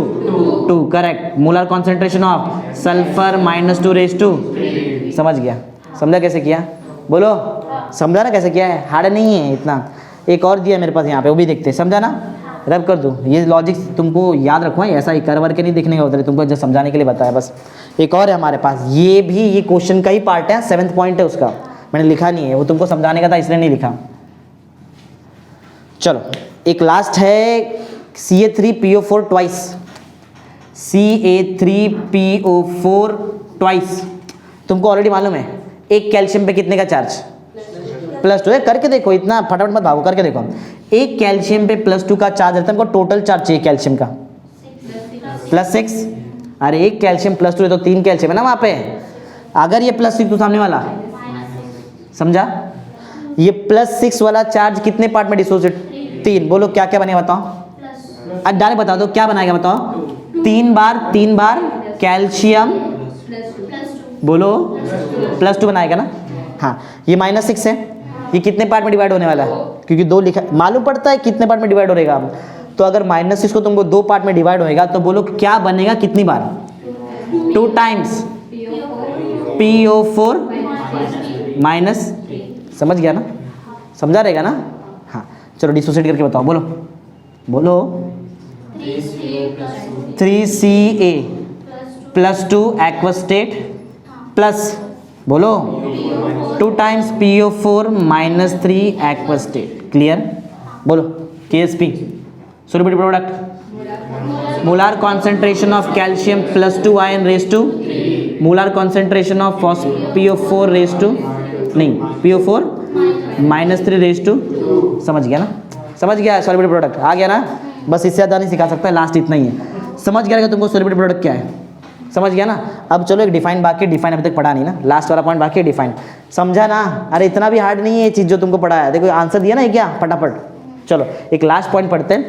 2, correct. Molar concentration of sulphur -2 समझ गया? समझा कैसे किया? बोलो, समझा ना कैसे किया है? हार्ड नहीं है इतना। एक और दिया मेरे पास यहाँ पे, वो भी देखते हैं, समझा ना? रब कर दूँ, ये लॉजिक तुमको याद रखो, ऐसा ही कर वर के नहीं देखने का होता है, तुमको जब समझाने के लिए बताया बस। एक और है हमारे पास, ये भी ये क्वेश्चन का ही पार्ट है, 7th पॉइंट है उसका, मैंने लिखा नहीं है, वो तुमको समझाने का था इसलिए नहीं लिखा। चलो एक लास्ट है, Ca3PO4 ट्वाइस, Ca3PO4 ट्वाइस। तुमको ऑलरेडी मालूम है एक कैल्शियम पे कितने का चार्ज? +2 है। करके देखो, इतना फटाफट मत भागो, करके देखो। एक कैल्शियम पे +2 का चार्ज रहता है, हमको टोटल चार्ज चाहिए कैल्शियम का +6। अरे एक कैल्शियम +2 है तो 3 कैल्शियम है ना वहाँ पे। अगर ये +6 तो सामने वाला, समझा? ये +6 वाला चार्ज कितने पार्ट में डिसोसिएट? 3। बोलो क्या क्या बनेगा बताओ? आज डायरेक्ट बता दो क्या बनाएगा बताओ? 3 बार कैल्शियम, बोलो +2 बनाएगा ना। हाँ ये -6 है, ये कितने पार्ट में डिवाइड होने वाला है? क्योंकि 2 लिखा, मालूम पड़ता है कितने पार्ट में डिवाइड होगा। तो अगर -6 को तुमको 2 पार्ट में डिवाइड होएगा, तो बोलो क्या बनेगा कितनी बार? 2 टाइम्स PO4 माइनस, समझ गया ना? समझा रहेगा ना? हाँ चलो डिसोसिएट करके बताओ, बोलो बोलो। 3Ca +2 एक्वा स्टेट प्लस, बोलो 2 times PO4 -3 aqua state. Clear? बोलो KSP solubility product, molar concentration of calcium +2 ion raise to molar concentration of PO4 raise to नहीं PO4 -3 रेज टू। समझ गया ना? समझ गया सोल्युबिलिटी प्रोडक्ट? आ गया ना? बस इससे ज़्यादा नहीं सिखा सकता, लास्ट इतना ही है। समझ गया तुमको सोल्युबिलिटी प्रोडक्ट क्या है? समझ गया ना? अब चलो एक डिफाइन बाकी, डिफाइन अभी तक पढ़ा नहीं ना, लास्ट वाला पॉइंट बाकी है डिफाइन। समझा ना? अरे इतना भी हार्ड नहीं है ये चीज़ जो तुमको पढ़ाया, देखो आंसर दिया ना ये क्या फटाफट। चलो एक लास्ट पॉइंट पढ़ते हैं,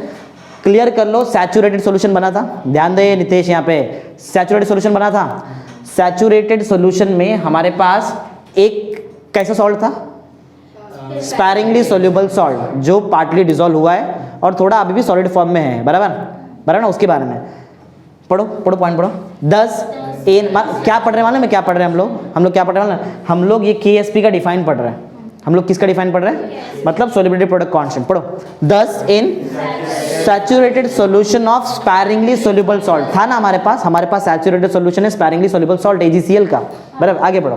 क्लियर कर लो। सैचुरेटेड सॉल्यूशन बना था, ध्यान दे नितेश यहाँ पे, सैचुरेटेड सॉल्यूशन बना था। सैचुरेटेड सॉल्यूशन में हमारे पास एक कैसा सॉल्ट था? स्पैरिंगली सोल्यूबल सॉल्ट, जो पार्टली डिसॉल्व हुआ है और थोड़ा अभी भी सॉलिड फॉर्म में है, बराबर बराबर ना? उसके बारे में पढ़ो पढ़ो, पॉइंट पढ़ो। 10 क्या पढ़ रहे हैं मालूम है? क्या पढ़ रहे हैं हम लोग क्या पढ़ रहे हैं? हम लोग ये KSP का डिफाइन पढ़ रहे हैं। हम लोग किसका डिफाइन पढ़ रहे हैं? मतलब सोल्युबिलिटी प्रोडक्ट कांस्टेंट। पढ़ो 10 in saturated solution of sparingly soluble salt था ना हमारे पास सैचुरेटेड सॉल्यूशन है स्पैरिंगली सोल्यूबल सॉल्ट AgCl का, बराबर। आगे पढ़ो।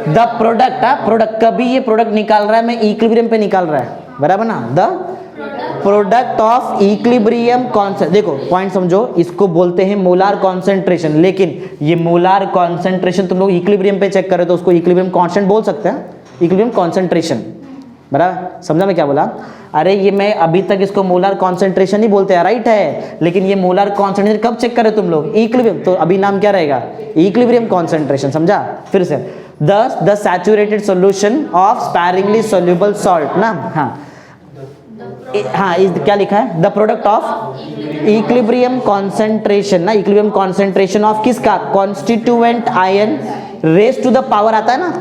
द प्रोडक्ट कभी ये प्रोडक्ट निकाल रहा है, मैं इक्विलिब्रियम पे निकाल रहा है, बराबर ना? The product of equilibrium concentration, देखो पॉइंट समझो, इसको बोलते हैं मोलार कॉन्सेंट्रेशन। लेकिन ये मोलार कॉन्सेंट्रेशन तुम लोग इक्विलिब्रियम पे चेक करें तो उसको इक्विलिब्रियम कांस्टेंट बोल सकते हैं, इक्विलिब्रियम कॉन्सेंट्रेशन, बराबर। समझा मैं क्या बोला? अरे ये मैं अभी तक इसको मोलार कॉन्सेंट्रेशन ही बोलते हैं, राइट है, लेकिन ये मोलार कॉन्सेंट्रेशन कब चेक करें तुम लोग? इक्विलिब्रियम, तो अभी नाम क्या रहेगा? Equilibrium concentration. समझा? फिर से the saturated solution of sparingly soluble salt ना। हाँ इस क्या लिखा है? The product of equilibrium concentration ना, इक्विलिब्रियम कॉन्सेंट्रेशन ऑफ किसका? Constituent ion raise to the power आता है ना,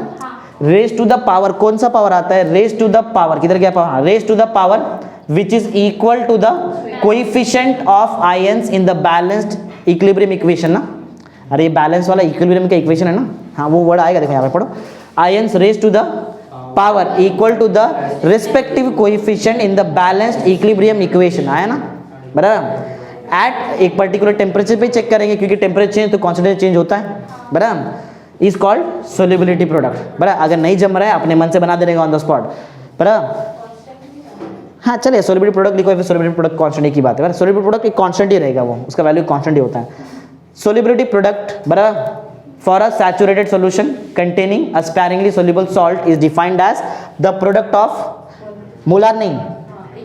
रेज टू द पावर, कौन सा पावर आता है? रेज टू द पावर, किधर गया power? Raise to the power which is equal to the coefficient of ions in the balanced equilibrium equation ना। अरे ये बैलेंस वाला इक्विलिब्रियम का इक्वेशन है ना, हाँ वो वर्ड आएगा, देखो यहाँ पे पढ़ो। Ions raise to the power equal to the respective coefficient in the balanced equilibrium equation, आया ना, बराबर। एट एक पर्टिकुलर टेम्परेचर पे चेक करेंगे, क्योंकि टेम्परेचर चेंज तो कॉन्सेंट्रेशन चेंज होता है, बराबर। Is called solubility product. बराबर, अगर नहीं जम रहा है अपने मन से बना देने का ऑन द स्पॉट। बराबर, हाँ चलिए सोल्यूबिलिटी प्रोडक्ट लिखो, फिर सोल्यूबिलिटी प्रोडक्ट कांस्टेंट की बात है। सोल्यूबिलिटी प्रोडक्ट एक कांस्टेंट ही रहेगा, वो उसका वैल्यू कांस्टेंट ही होता है। सोल्यूबिलिटी प्रोडक्ट बराबर for a saturated solution containing a sparingly soluble salt is defined as the product of molar नहीं,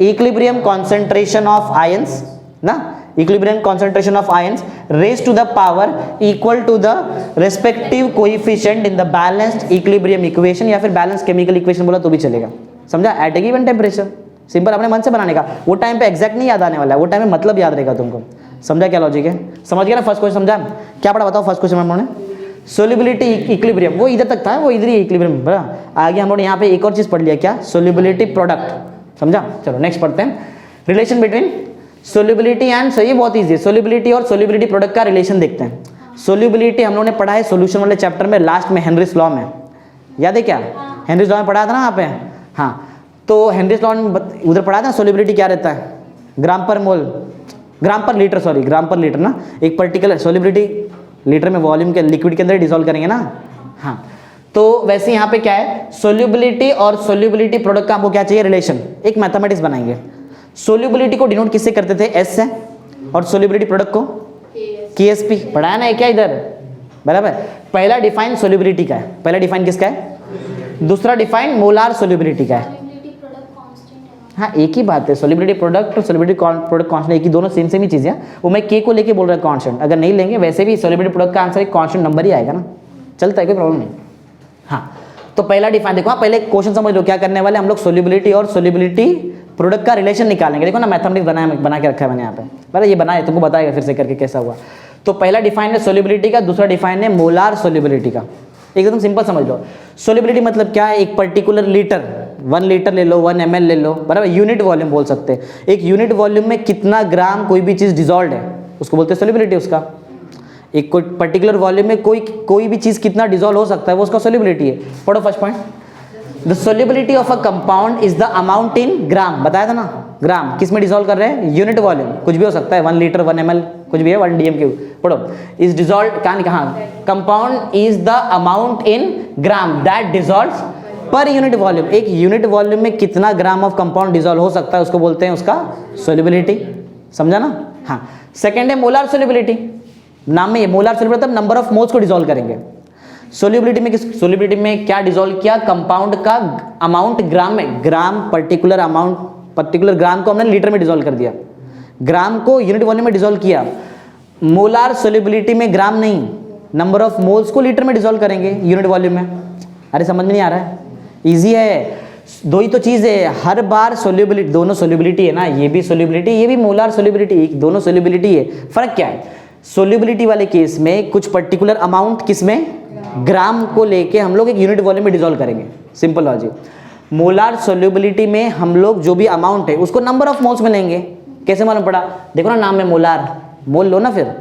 इक्विलिब्रियम कॉन्सेंट्रेशन ऑफ आयंस ना, equilibrium concentration of ions raise to the power equal to the respective coefficient in the balanced equilibrium equation, या फिर balance chemical equation बोला तो भी चलेगा। समझा, eight ए given temperature. Simple अपने मन से बनाने का, वो टाइम पे एग्जैक्ट नहीं याद आने वाला है, वो टाइम में मतलब याद रहेगा तुमको। समझा क्या लॉजिक है? समझ गया ना फर्स्ट क्वेश्चन? समझा क्या पढ़ा बताओ फर्स्ट क्वेश्चन में हम लोगों ने? सोल्यूबिलिटी इक्विलिब्रियम, वो इधर तक था, वो इधर ही इक्विलिब्रियम। बराबर, आगे हम लोग यहाँ पे एक और चीज पढ़ लिया, क्या? Solubility product. समझा? चलो नेक्स्ट पढ़ते हैं, रिलेशन बिटवीन सोल्यूबिलिटी एंड, सही बहुत ईजी है, सोल्यूबिलिटी और सोल्यूबिलिटी प्रोडक्ट का रिलेशन देखते हैं। सोल्यूबिलिटी हम लोगों ने पढ़ा है सोल्यूशन वाले चैप्टर में, लास्ट में हेनरीज लॉ में, याद है क्या? हेनरीज लॉ में पढ़ा था ना यहाँ पे? हाँ, तो हेनरीज लॉ उधर पढ़ा था सोल्यूबिलिटी क्या रहता है, ग्राम पर मोल, ग्राम पर लीटर, सॉरी ग्राम पर लीटर ना, एक पर्टिकुलर सोल्यूबिलिटी लीटर में वॉल्यूम के लिक्विड के अंदर डिसॉल्व करेंगे ना। हाँ, तो वैसे यहाँ पे क्या है, सोल्यूबिलिटी और सोल्यूबिलिटी प्रोडक्ट का हमको क्या चाहिए, रिलेशन। एक मैथमेटिक्स बनाएंगे, सोल्यूबिलिटी को डिनोट किससे करते थे, एस से, और सोल्यूबिलिटी प्रोडक्ट को केएसपी। पढ़ाया ना क्या इधर? बराबर, पहला डिफाइन सोल्यूबिलिटी का है, पहला डिफाइन किसका है, दूसरा डिफाइन मोलार सोल्यूबिलिटी का है। हाँ एक ही बात है, सोल्यूबिलिटी प्रोडक्ट और सोल्यूबिलिटी प्रोडक्ट कांस्टेंट एक ही, दोनों सेम सेम ही चीज़ है। वो मैं के को लेके बोल रहा हूँ कांस्टेंट, अगर नहीं लेंगे वैसे भी सोल्यूबिलिटी प्रोडक्ट का आंसर एक कांस्टेंट नंबर ही आएगा ना, चलता है, कोई प्रॉब्लम नहीं। हाँ, तो पहला डिफाइन देखो, हाँ पहले क्वेश्चन समझ लो क्या करने वाले हम लोग, सोल्यूबिलिटी और सोल्यूबिलिटी प्रोडक्ट का रिलेशन निकालेंगे। देखो ना मैथमेटिक्स बना के रखा है मैंने यहाँ पे, बराबर, ये बनाया तुमको बताएगा फिर से करके कैसा हुआ। तो पहला डिफाइन है सोल्यूबिलिटी का, दूसरा डिफाइन है मोलार सोल्यूबिलिटी का। एकदम सिंपल समझ लो, सोल्यूबिलिटी मतलब क्या है, एक पर्टिकुलर लीटर, 1 लीटर ले लो, 1 ml ले लो, बराबर, यूनिट वॉल्यूम बोल सकते हैं। एक यूनिट वॉल्यूम में कितना ग्राम कोई भी चीज़ डिजॉल्व है उसको बोलते हैं सोल्यूबिलिटी उसका। एक कोई पर्टिकुलर वॉल्यूम में कोई भी चीज़ कितना डिजॉल्व हो सकता है वो उसका सोल्यूबिलिटी है। पढ़ो first point, the solubility of a compound is the amount in gram, बताया था ना, ग्राम किस में डिजॉल्व कर रहे हैं, यूनिट वॉल्यूम, कुछ भी हो सकता है, 1 लीटर 1 ml कुछ भी है, 1 dm क्यूब। पढ़ो, इज डिजॉल्व कहाँ, compound is the amount in gram that dissolves per unit volume. एक यूनिट वॉल्यूम में कितना ग्राम ऑफ कंपाउंड डिजॉल्व हो सकता है उसको बोलते हैं उसका सोल्यूबिलिटी। समझा ना? हाँ, सेकेंड है मोलार सोल्यूबिलिटी, नाम में ये मोलार सोल्यूबिलिटी मतलब नंबर ऑफ मोल्स को डिजॉल्व करेंगे। सोल्यूबिलिटी में किस, सोल्यूबिलिटी में क्या डिजॉल्व किया, कंपाउंड का अमाउंट ग्राम में, ग्राम पर्टिकुलर अमाउंट, पर्टिकुलर ग्राम को हमने लीटर में डिजॉल्व कर दिया, ग्राम को यूनिट वॉल्यूम में डिजॉल्व किया। मोलार सोल्यूबिलिटी में ग्राम नहीं, नंबर ऑफ मोल्स को लीटर में डिजॉल्व करेंगे यूनिट वॉल्यूम में। अरे समझ में नहीं आ रहा है? इजी है, दो ही तो चीज़ है, हर बार सोल्यूबिलिटी, दोनों सोल्यूबिलिटी है ना, ये भी सोल्यूबिलिटी ये भी मोलार सोल्यूबिलिटी, दोनों सोल्यूबिलिटी है। फर्क क्या है, सोल्यूबिलिटी वाले केस में कुछ पर्टिकुलर अमाउंट किसमें, ग्राम को लेके हम लोग एक यूनिट वॉल्यूम में डिजॉल्व करेंगे, सिंपल लॉजिक। मोलार सोल्यूबिलिटी में हम लोग जो भी अमाउंट है उसको नंबर ऑफ मोल्स में लेंगे। कैसे मालूम पड़ा, देखो ना नाम में मोलार, मोल लो ना फिर,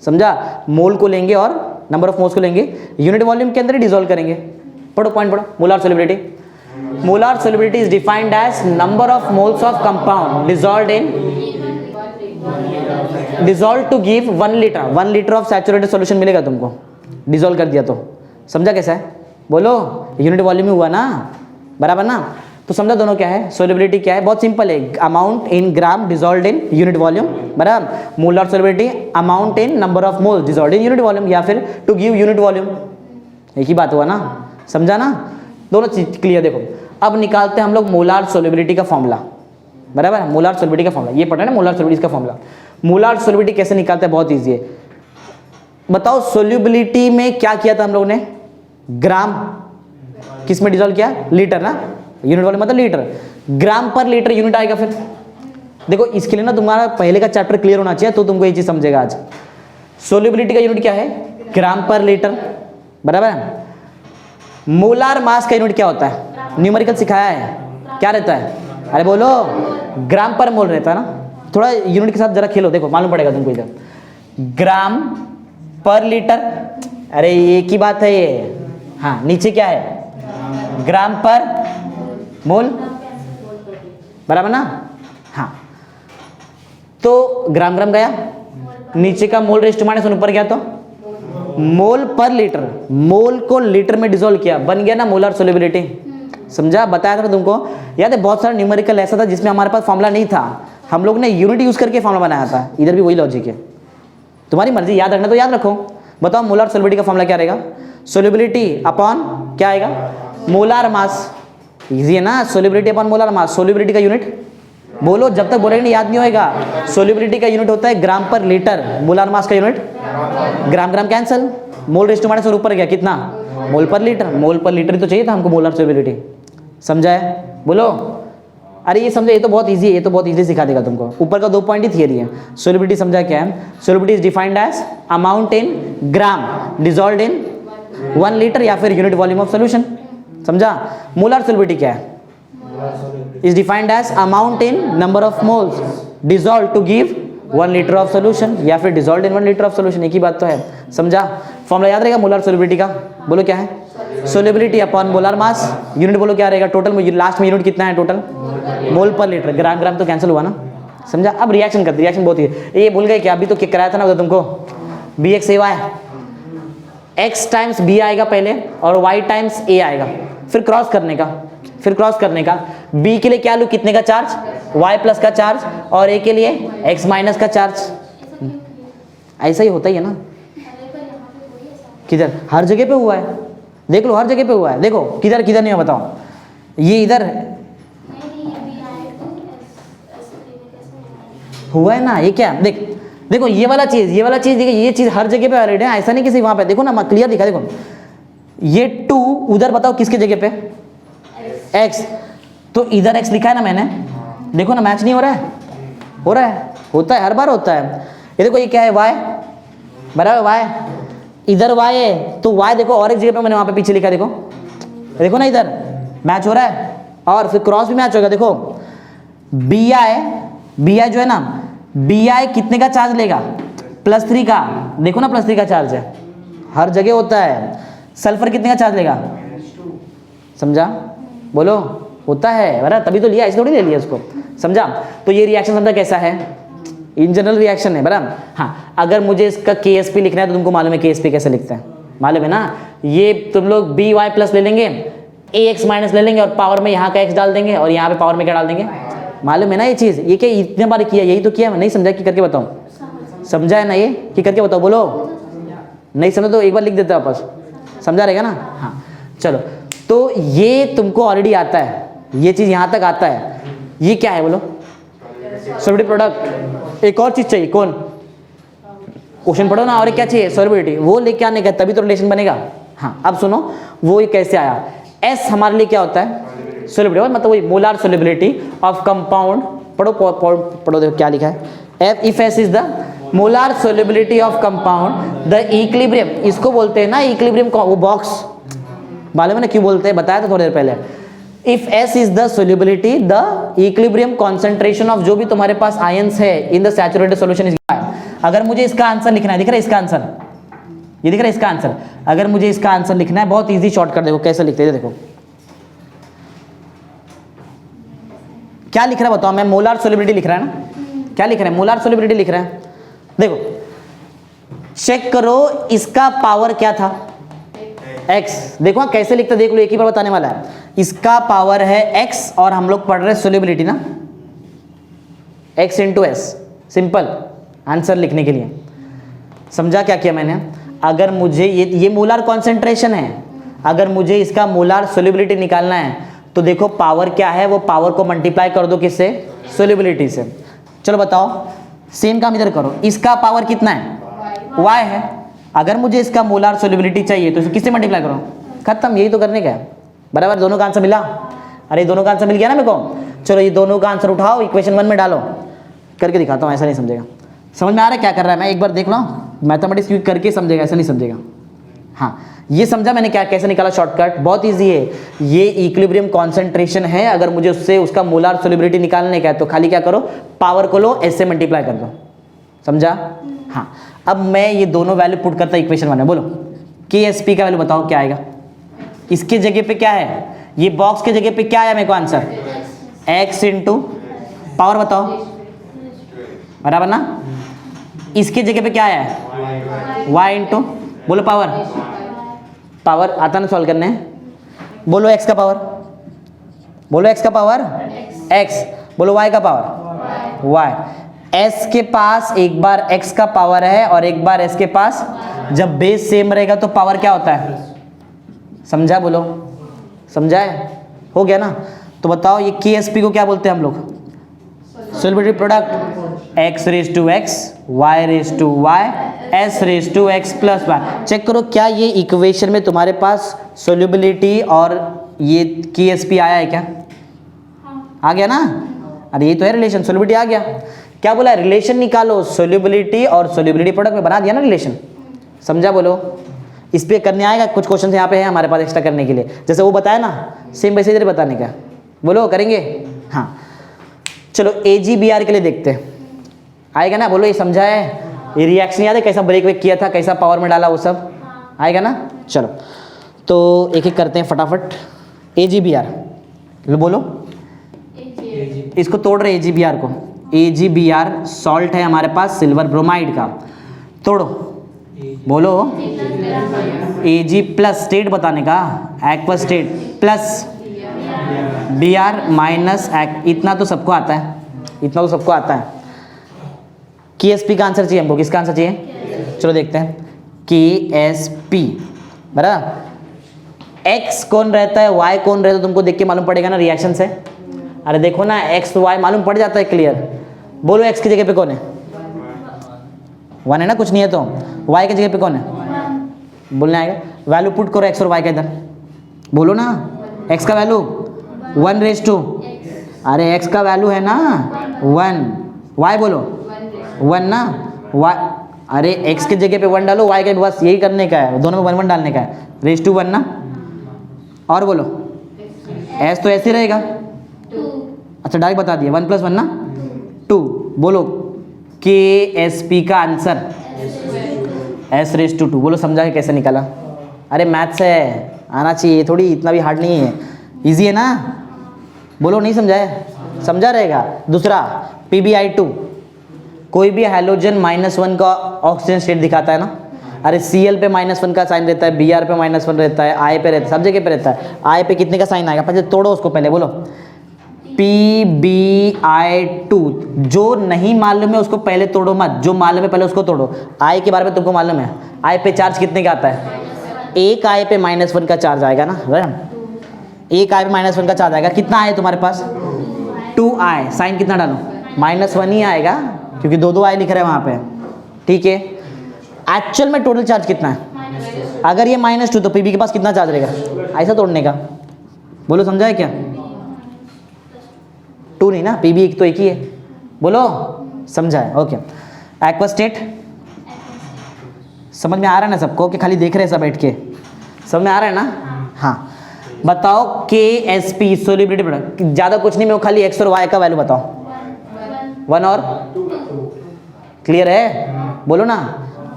समझा, मोल को लेंगे और नंबर ऑफ मोल्स को लेंगे, यूनिट वॉल्यूम के अंदर ही डिजॉल्व करेंगे। पढ़ो पॉइंट पढ़ो, molar solubility, molar solubility is defined as number of moles of compound dissolve to give 1 litre of saturated solution मिलेगा तुमको, डिजॉल्व कर दिया तो। समझा कैसा है, बोलो, यूनिट वॉल्यूम में हुआ ना, बराबर ना? तो समझा दोनों क्या है, सोल्यूबिलिटी क्या है, बहुत सिंपल है, amount in gram dissolve in unit volume, बराबर। Molar solubility amount in number of moles dissolve in unit volume, या फिर टू गिव यूनिट वॉल्यूम, एक ही बात हुआ ना, समझा ना? दोनों चीज क्लियर। देखो अब निकालते हैं हम लोग मोलार सोल्यूबिलिटी का फॉर्मूला, बराबर, मोलार सोल्यूबिलिटी का फॉर्मूला, ये पढ़ा है ना मोलार सोल्यूबिलिटी का फॉर्मूला। मोलार सोल्यूबिलिटी कैसे निकालते हैं, बहुत ईजी है। बताओ सोल्यूबिलिटी में क्या किया था हम लोगों ने, ग्राम किस में डिजॉल्व किया, लीटर ना, यूनिट वॉल्यूम मतलब लीटर, ग्राम पर लीटर यूनिट आएगा। फिर देखो इसके लिए ना तुम्हारा पहले का चैप्टर क्लियर होना चाहिए, तो तुमको ये चीज समझेगा आज। सोल्यूबिलिटी का यूनिट क्या है, ग्राम पर लीटर, बराबर। मोलार मास का यूनिट क्या होता है, न्यूमेरिकल सिखाया है, क्या रहता है, अरे बोलो, ग्राम पर मोल रहता है ना। थोड़ा यूनिट के साथ जरा खेलो, देखो मालूम पड़ेगा तुमको इधर, ग्राम पर लीटर, अरे एक ही बात है ये। हाँ नीचे क्या है, ग्राम पर मोल, बराबर ना? हाँ, तो ग्राम ग्राम गया, नीचे का मोल रेस्ट माइनस ऊपर गया तो मोल पर लीटर, मोल को लीटर में डिसॉल्व किया, बन गया ना मोलर सोल्युबिलिटी। समझा, बताया था ना तुमको, याद है बहुत सारा न्यूमेरिकल ऐसा था जिसमें हमारे पास फॉर्मूला नहीं था, हम लोग ने यूनिट यूज करके फॉर्मूला बनाया था। इधर भी वही लॉजिक है, तुम्हारी मर्जी, याद रखना तो याद रखो। बताओ मोलर सोल्युबिलिटी का फॉर्मूला क्या रहेगा? सोल्युबिलिटी अपॉन क्या आएगा? Molar mass. इजी है ना, solubility upon molar mass. Solubility का यूनिट बोलो, जब तक बोलेंगे याद नहीं होएगा। सोल्युबिलिटी का यूनिट होता है ग्राम पर लीटर, मोलार मास का unit gram, gram cancel, mole raise to minus और ऊपर गया कितना? मोल पर लीटर। मोल पर लीटर तो चाहिए था हमको मोलर सोल्युबिलिटी। समझा है? बोलो। अरे ये समझे, ये तो बहुत इजी है, ये तो बहुत इजी सिखा देगा तुमको। ऊपर का 2 पॉइंट ही थियरी है। सोल्युबिलिटी समझा क्या है? Solubility is defined as amount in gram dissolved in 1 litre या फिर यूनिट वॉल्यूम ऑफ सोल्यूशन। समझा? मोलर सोल्युबिलिटी क्या है? Is defined as amount in number of moles dissolve to give 1 litre of solution या फिर dissolve in 1 litre of solution, एक ही बात तो है। समझा? फॉर्मूला याद रहेगा मोलर सोल्युबिलिटी का? बोलो क्या है? Solubility upon molar mass, unit बोलो क्या रहेगा? टोटल में लास्ट में यूनिट कितना है टोटल? मोल पर लीटर, ग्राम ग्राम तो कैंसिल हुआ ना। समझा? अब रिएक्शन करते, रिएक्शन बहुत ही ये भूल गए क्या? अभी तो क्या कराया था ना तुमको, बी एक्स ए वाई, एक्स टाइम्स बी आएगा पहले और वाई टाइम्स ए आएगा, फिर क्रॉस करने का, फिर क्रॉस करने का। बी के लिए क्या लूँ? कितने का चार्ज? वाई प्लस का चार्ज, और ए के लिए एक्स माइनस का चार्ज। ऐसा ही होता ही है ना। किधर? हर जगह पे हुआ है, देख लो हर जगह पे हुआ है। देखो किधर किधर नहीं है बताओ? ये इधर हुआ है ना, ये क्या? देख देखो ये वाला चीज, ये वाला चीज, देखिए ये चीज हर जगह पे वैलिड है, ऐसा नहीं किसी वहां पे। देखो ना क्लियर दिखा, देखो ये 2 उधर बताओ किसके जगह पे? x, तो इधर x लिखा है ना मैंने, देखो ना मैच नहीं हो रहा है? हो रहा है, होता है, हर बार होता है। ये देखो ये क्या है? y बराबर y, इधर y है तो y देखो और एक जगह पे मैंने वहां पे पीछे लिखा, देखो देखो ना इधर मैच हो रहा है, और फिर क्रॉस भी मैच होगा। देखो bi जो है ना, bi कितने का चार्ज लेगा? +3 का, देखो ना +3 का चार्ज है, हर जगह होता है। सल्फर कितने का चार्ज लेगा? समझा? बोलो, होता है बराबर, तभी तो लिया, ऐसे थोड़ी ले लिया उसको। समझा? तो ये रिएक्शन समझा कैसा है? इन जनरल रिएक्शन है बराबर। हाँ, अगर मुझे इसका KSP लिखना है तो तुमको मालूम है KSP कैसे लिखते हैं, मालूम है ना? ये तुम लोग by प्लस ले लेंगे, ax माइनस ले लेंगे और पावर में यहाँ का x डाल देंगे और यहाँ पे पावर में क्या डाल देंगे, मालूम है ना ये चीज़? ये क्या इतने बार किया, यही तो किया। नहीं समझा कि करके बताऊँ? समझा है ना ये कि करके बताओ? बोलो, नहीं समझा तो एक बार लिख देते वापस, समझा रहेगा ना? हाँ चलो, तो ये तुमको ऑलरेडी आता है, ये चीज़ यहाँ तक आता है। ये क्या है बोलो? Solubility product. एक और चीज़ चाहिए, कौन? क्वेश्चन पढ़ो ना, और क्या चाहिए? सोल्युबिलिटी। वो लेके आने का तभी तो रिलेशन बनेगा। हाँ अब सुनो, वो ये कैसे आया? S हमारे लिए क्या होता है? सोल्युबिलिटी, मतलब वही मोलार सोल्युबिलिटी ऑफ कंपाउंड। पढ़ो पढ़ो, देखो क्या लिखा है? F if S is the molar solubility of compound the equilibrium, इसको बोलते हैं ना इक्विलिब्रियम, वो बॉक्स मालूम है ना क्यों बोलते हैं? बताया था थोड़ी देर पहले। If S is the solubility the equilibrium concentration of जो भी तुम्हारे पास आयंस है in the saturated solution is. अगर मुझे इसका आंसर लिखना है, दिख रहा है इसका आंसर, ये दिख रहा है इसका आंसर। अगर मुझे इसका आंसर लिखना है, बहुत इजी शॉर्टकट, देखो कैसे लिखते हैं। देखो क्या लिख रहा है बताओ? मैं मोलार सोल्युबिलिटी लिख रहा है ना, क्या लिख रहा है? मोलार सोल्युबिलिटी लिख रहा है। देखो चेक करो इसका पावर क्या था? x। देखो कैसे लिखते, देख लो, एक ही बार बताने वाला है। इसका पावर है x और हम लोग पढ़ रहे हैं सोल्युबिलिटी ना, x into S, simple answer लिखने के लिए। समझा क्या किया मैंने? अगर मुझे ये मोलार कॉन्सेंट्रेशन है, अगर मुझे इसका मोलार सोल्युबिलिटी निकालना है तो देखो पावर क्या है, वो पावर को मल्टीप्लाई कर दो किससे? सोल्युबिलिटी से। चलो बताओ, सेम काम इधर करो। इसका पावर कितना है? y है। अगर मुझे इसका मोलार सोल्युबिलिटी चाहिए तो इसे किससे मल्टीप्लाई करो? खत्म, यही तो करने का है बराबर। दोनों का आंसर मिला? अरे दोनों का आंसर मिल गया ना मेरे को। चलो ये दोनों का आंसर उठाओ, इक्वेशन 1 में डालो, करके दिखाता हूँ, ऐसा नहीं समझेगा। समझ में आ रहा है क्या कर रहा है? मैं एक बार देख लो, मैथमेटिक्स यूज करके समझेगा, ऐसा नहीं समझेगा। हाँ ये समझा मैंने क्या कैसे निकाला शॉर्टकट? बहुत इजी है। ये इक्विलिब्रियम कॉन्सेंट्रेशन है, अगर मुझे उससे उसका मोलार सोल्युबिलिटी निकालने का है तो खाली क्या करो? पावर को लो, एस से मल्टीप्लाई कर दो। समझा? हाँ अब मैं ये दोनों वैल्यू पुट करता इक्वेशन 1 में। बोलो KSP का वैल्यू बताओ क्या आएगा? इसके जगह पे क्या है? ये बॉक्स के जगह पे क्या आया मेरे को आंसर? x इंटू पावर बताओ, बराबर ना? इसके जगह पे क्या आया है? y इंटू बोलो पावर, पावर आता ना सॉल्व करने, बोलो x का पावर, बोलो x का पावर x, बोलो y का पावर y। s के पास एक बार x का पावर है और एक बार s के पास, जब बेस सेम रहेगा तो पावर क्या होता है, समझा, बोलो समझा है, हो गया ना। तो बताओ ये KSP को क्या बोलते हैं हम लोग, solubility product, x raise to x, y raise to y, s raise to x plus y। Check करो क्या ये इक्वेशन में तुम्हारे पास सोल्युबिलिटी और ये KSP आया है क्या, आ गया ना, अरे ये तो है रिलेशन, सोल्युबिलिटी आ गया। क्या बोला, रिलेशन निकालो सोल्युबिलिटी और सोल्युबिलिटी प्रोडक्ट में, बना दिया ना रिलेशन, समझा, बोलो। इस पे करने आएगा, कुछ क्वेश्चन यहाँ पे है हमारे पास एक्स्ट्रा करने के लिए, जैसे वो बताया ना सेम वैसे इधर बताने का, बोलो करेंगे। हाँ चलो AGBR के लिए देखते हैं, आएगा ना, बोलो ये समझा है, ये रिएक्शन याद है कैसा ब्रेक वेक किया था, कैसा पावर में डाला, वो सब आएगा ना। चलो तो एक एक करते हैं फटाफट। AGBR बोलो, इसको तोड़ रहे AGBR को, AGBR सॉल्ट है हमारे पास सिल्वर ब्रोमाइड का, तोड़ो, बोलो Ag प्लस स्टेट बताने का, aqua state plus Br minus, इतना तो सबको आता है, इतना तो सबको आता है। KSP का आंसर चाहिए हमको, किसका आंसर चाहिए, चलो देखते हैं। KSP बराबर x कौन रहता है, y कौन रहता है, तुमको देख के मालूम पड़ेगा ना रिएक्शन से। अरे देखो ना x तो y मालूम पड़ जाता है क्लियर, बोलो x की जगह पे कौन है, 1 है ना, कुछ नहीं है तो y की जगह पे कौन है, बोलने आएगा, वैल्यू पुट करो x और y के इधर, बोलो ना x का वैल्यू 1 रेज टू, अरे x का वैल्यू है ना 1, y बोलो 1 ना, y, अरे x की जगह पे 1 डालो, y के बस यही करने का है, दोनों में 1 1 डालने का है, रेज टू 1 ना, और बोलो s तो ऐसे ही रहेगा, अच्छा डायरेक्ट बता दिया 1 + 1 ना 2, बोलो KSP का आंसर s रेज टू 2, बोलो समझा के कैसे निकाला, अरे मैथ्स है आना चाहिए, थोड़ी इतना भी हार्ड नहीं है, इजी है ना, बोलो नहीं समझा है, समझा रहेगा। दूसरा PbI2, कोई भी हैलोजन -1 का ऑक्सीजन स्टेट दिखाता है ना, अरे Cl पे -1 का साइन रहता है, Br पे -1 रहता है, I पे रहता है, सब जगह पे रहता है, I पे कितने का साइन आएगा, पहले तोड़ो उसको, पहले बोलो PbI2, जो नहीं मालूम है उसको पहले तोड़ो मत, जो मालूम है पहले उसको तोड़ो। I के बारे में तुमको मालूम है, I पे चार्ज कितने का आता है, एक I पे -1 का चार्ज आएगा ना, एक I पे -1 का चार्ज आएगा, कितना है तुम्हारे पास 2I, साइन कितना डालो, -1 ही आएगा क्योंकि 2 I लिख रहे हैं वहाँ पे, ठीक है। एक्चुअल में टोटल चार्ज कितना है, अगर ये -2 तो PB के पास कितना चार्ज रहेगा, ऐसा तोड़ने का, बोलो समझा है क्या, 2 नहीं ना, PB एक तो एक ही है, बोलो समझा है, ओके। एक्वा स्टेट समझ में आ रहा है ना सबको, कि खाली देख रहे हैं सब बैठ के, समझ में आ रहा है ना, हाँ बताओ KSP सोल्युबिलिटी प्रोडक्ट, ज़्यादा कुछ नहीं, मैं खाली x और y का वैल्यू बताओ, 1 और क्लियर है, बोलो ना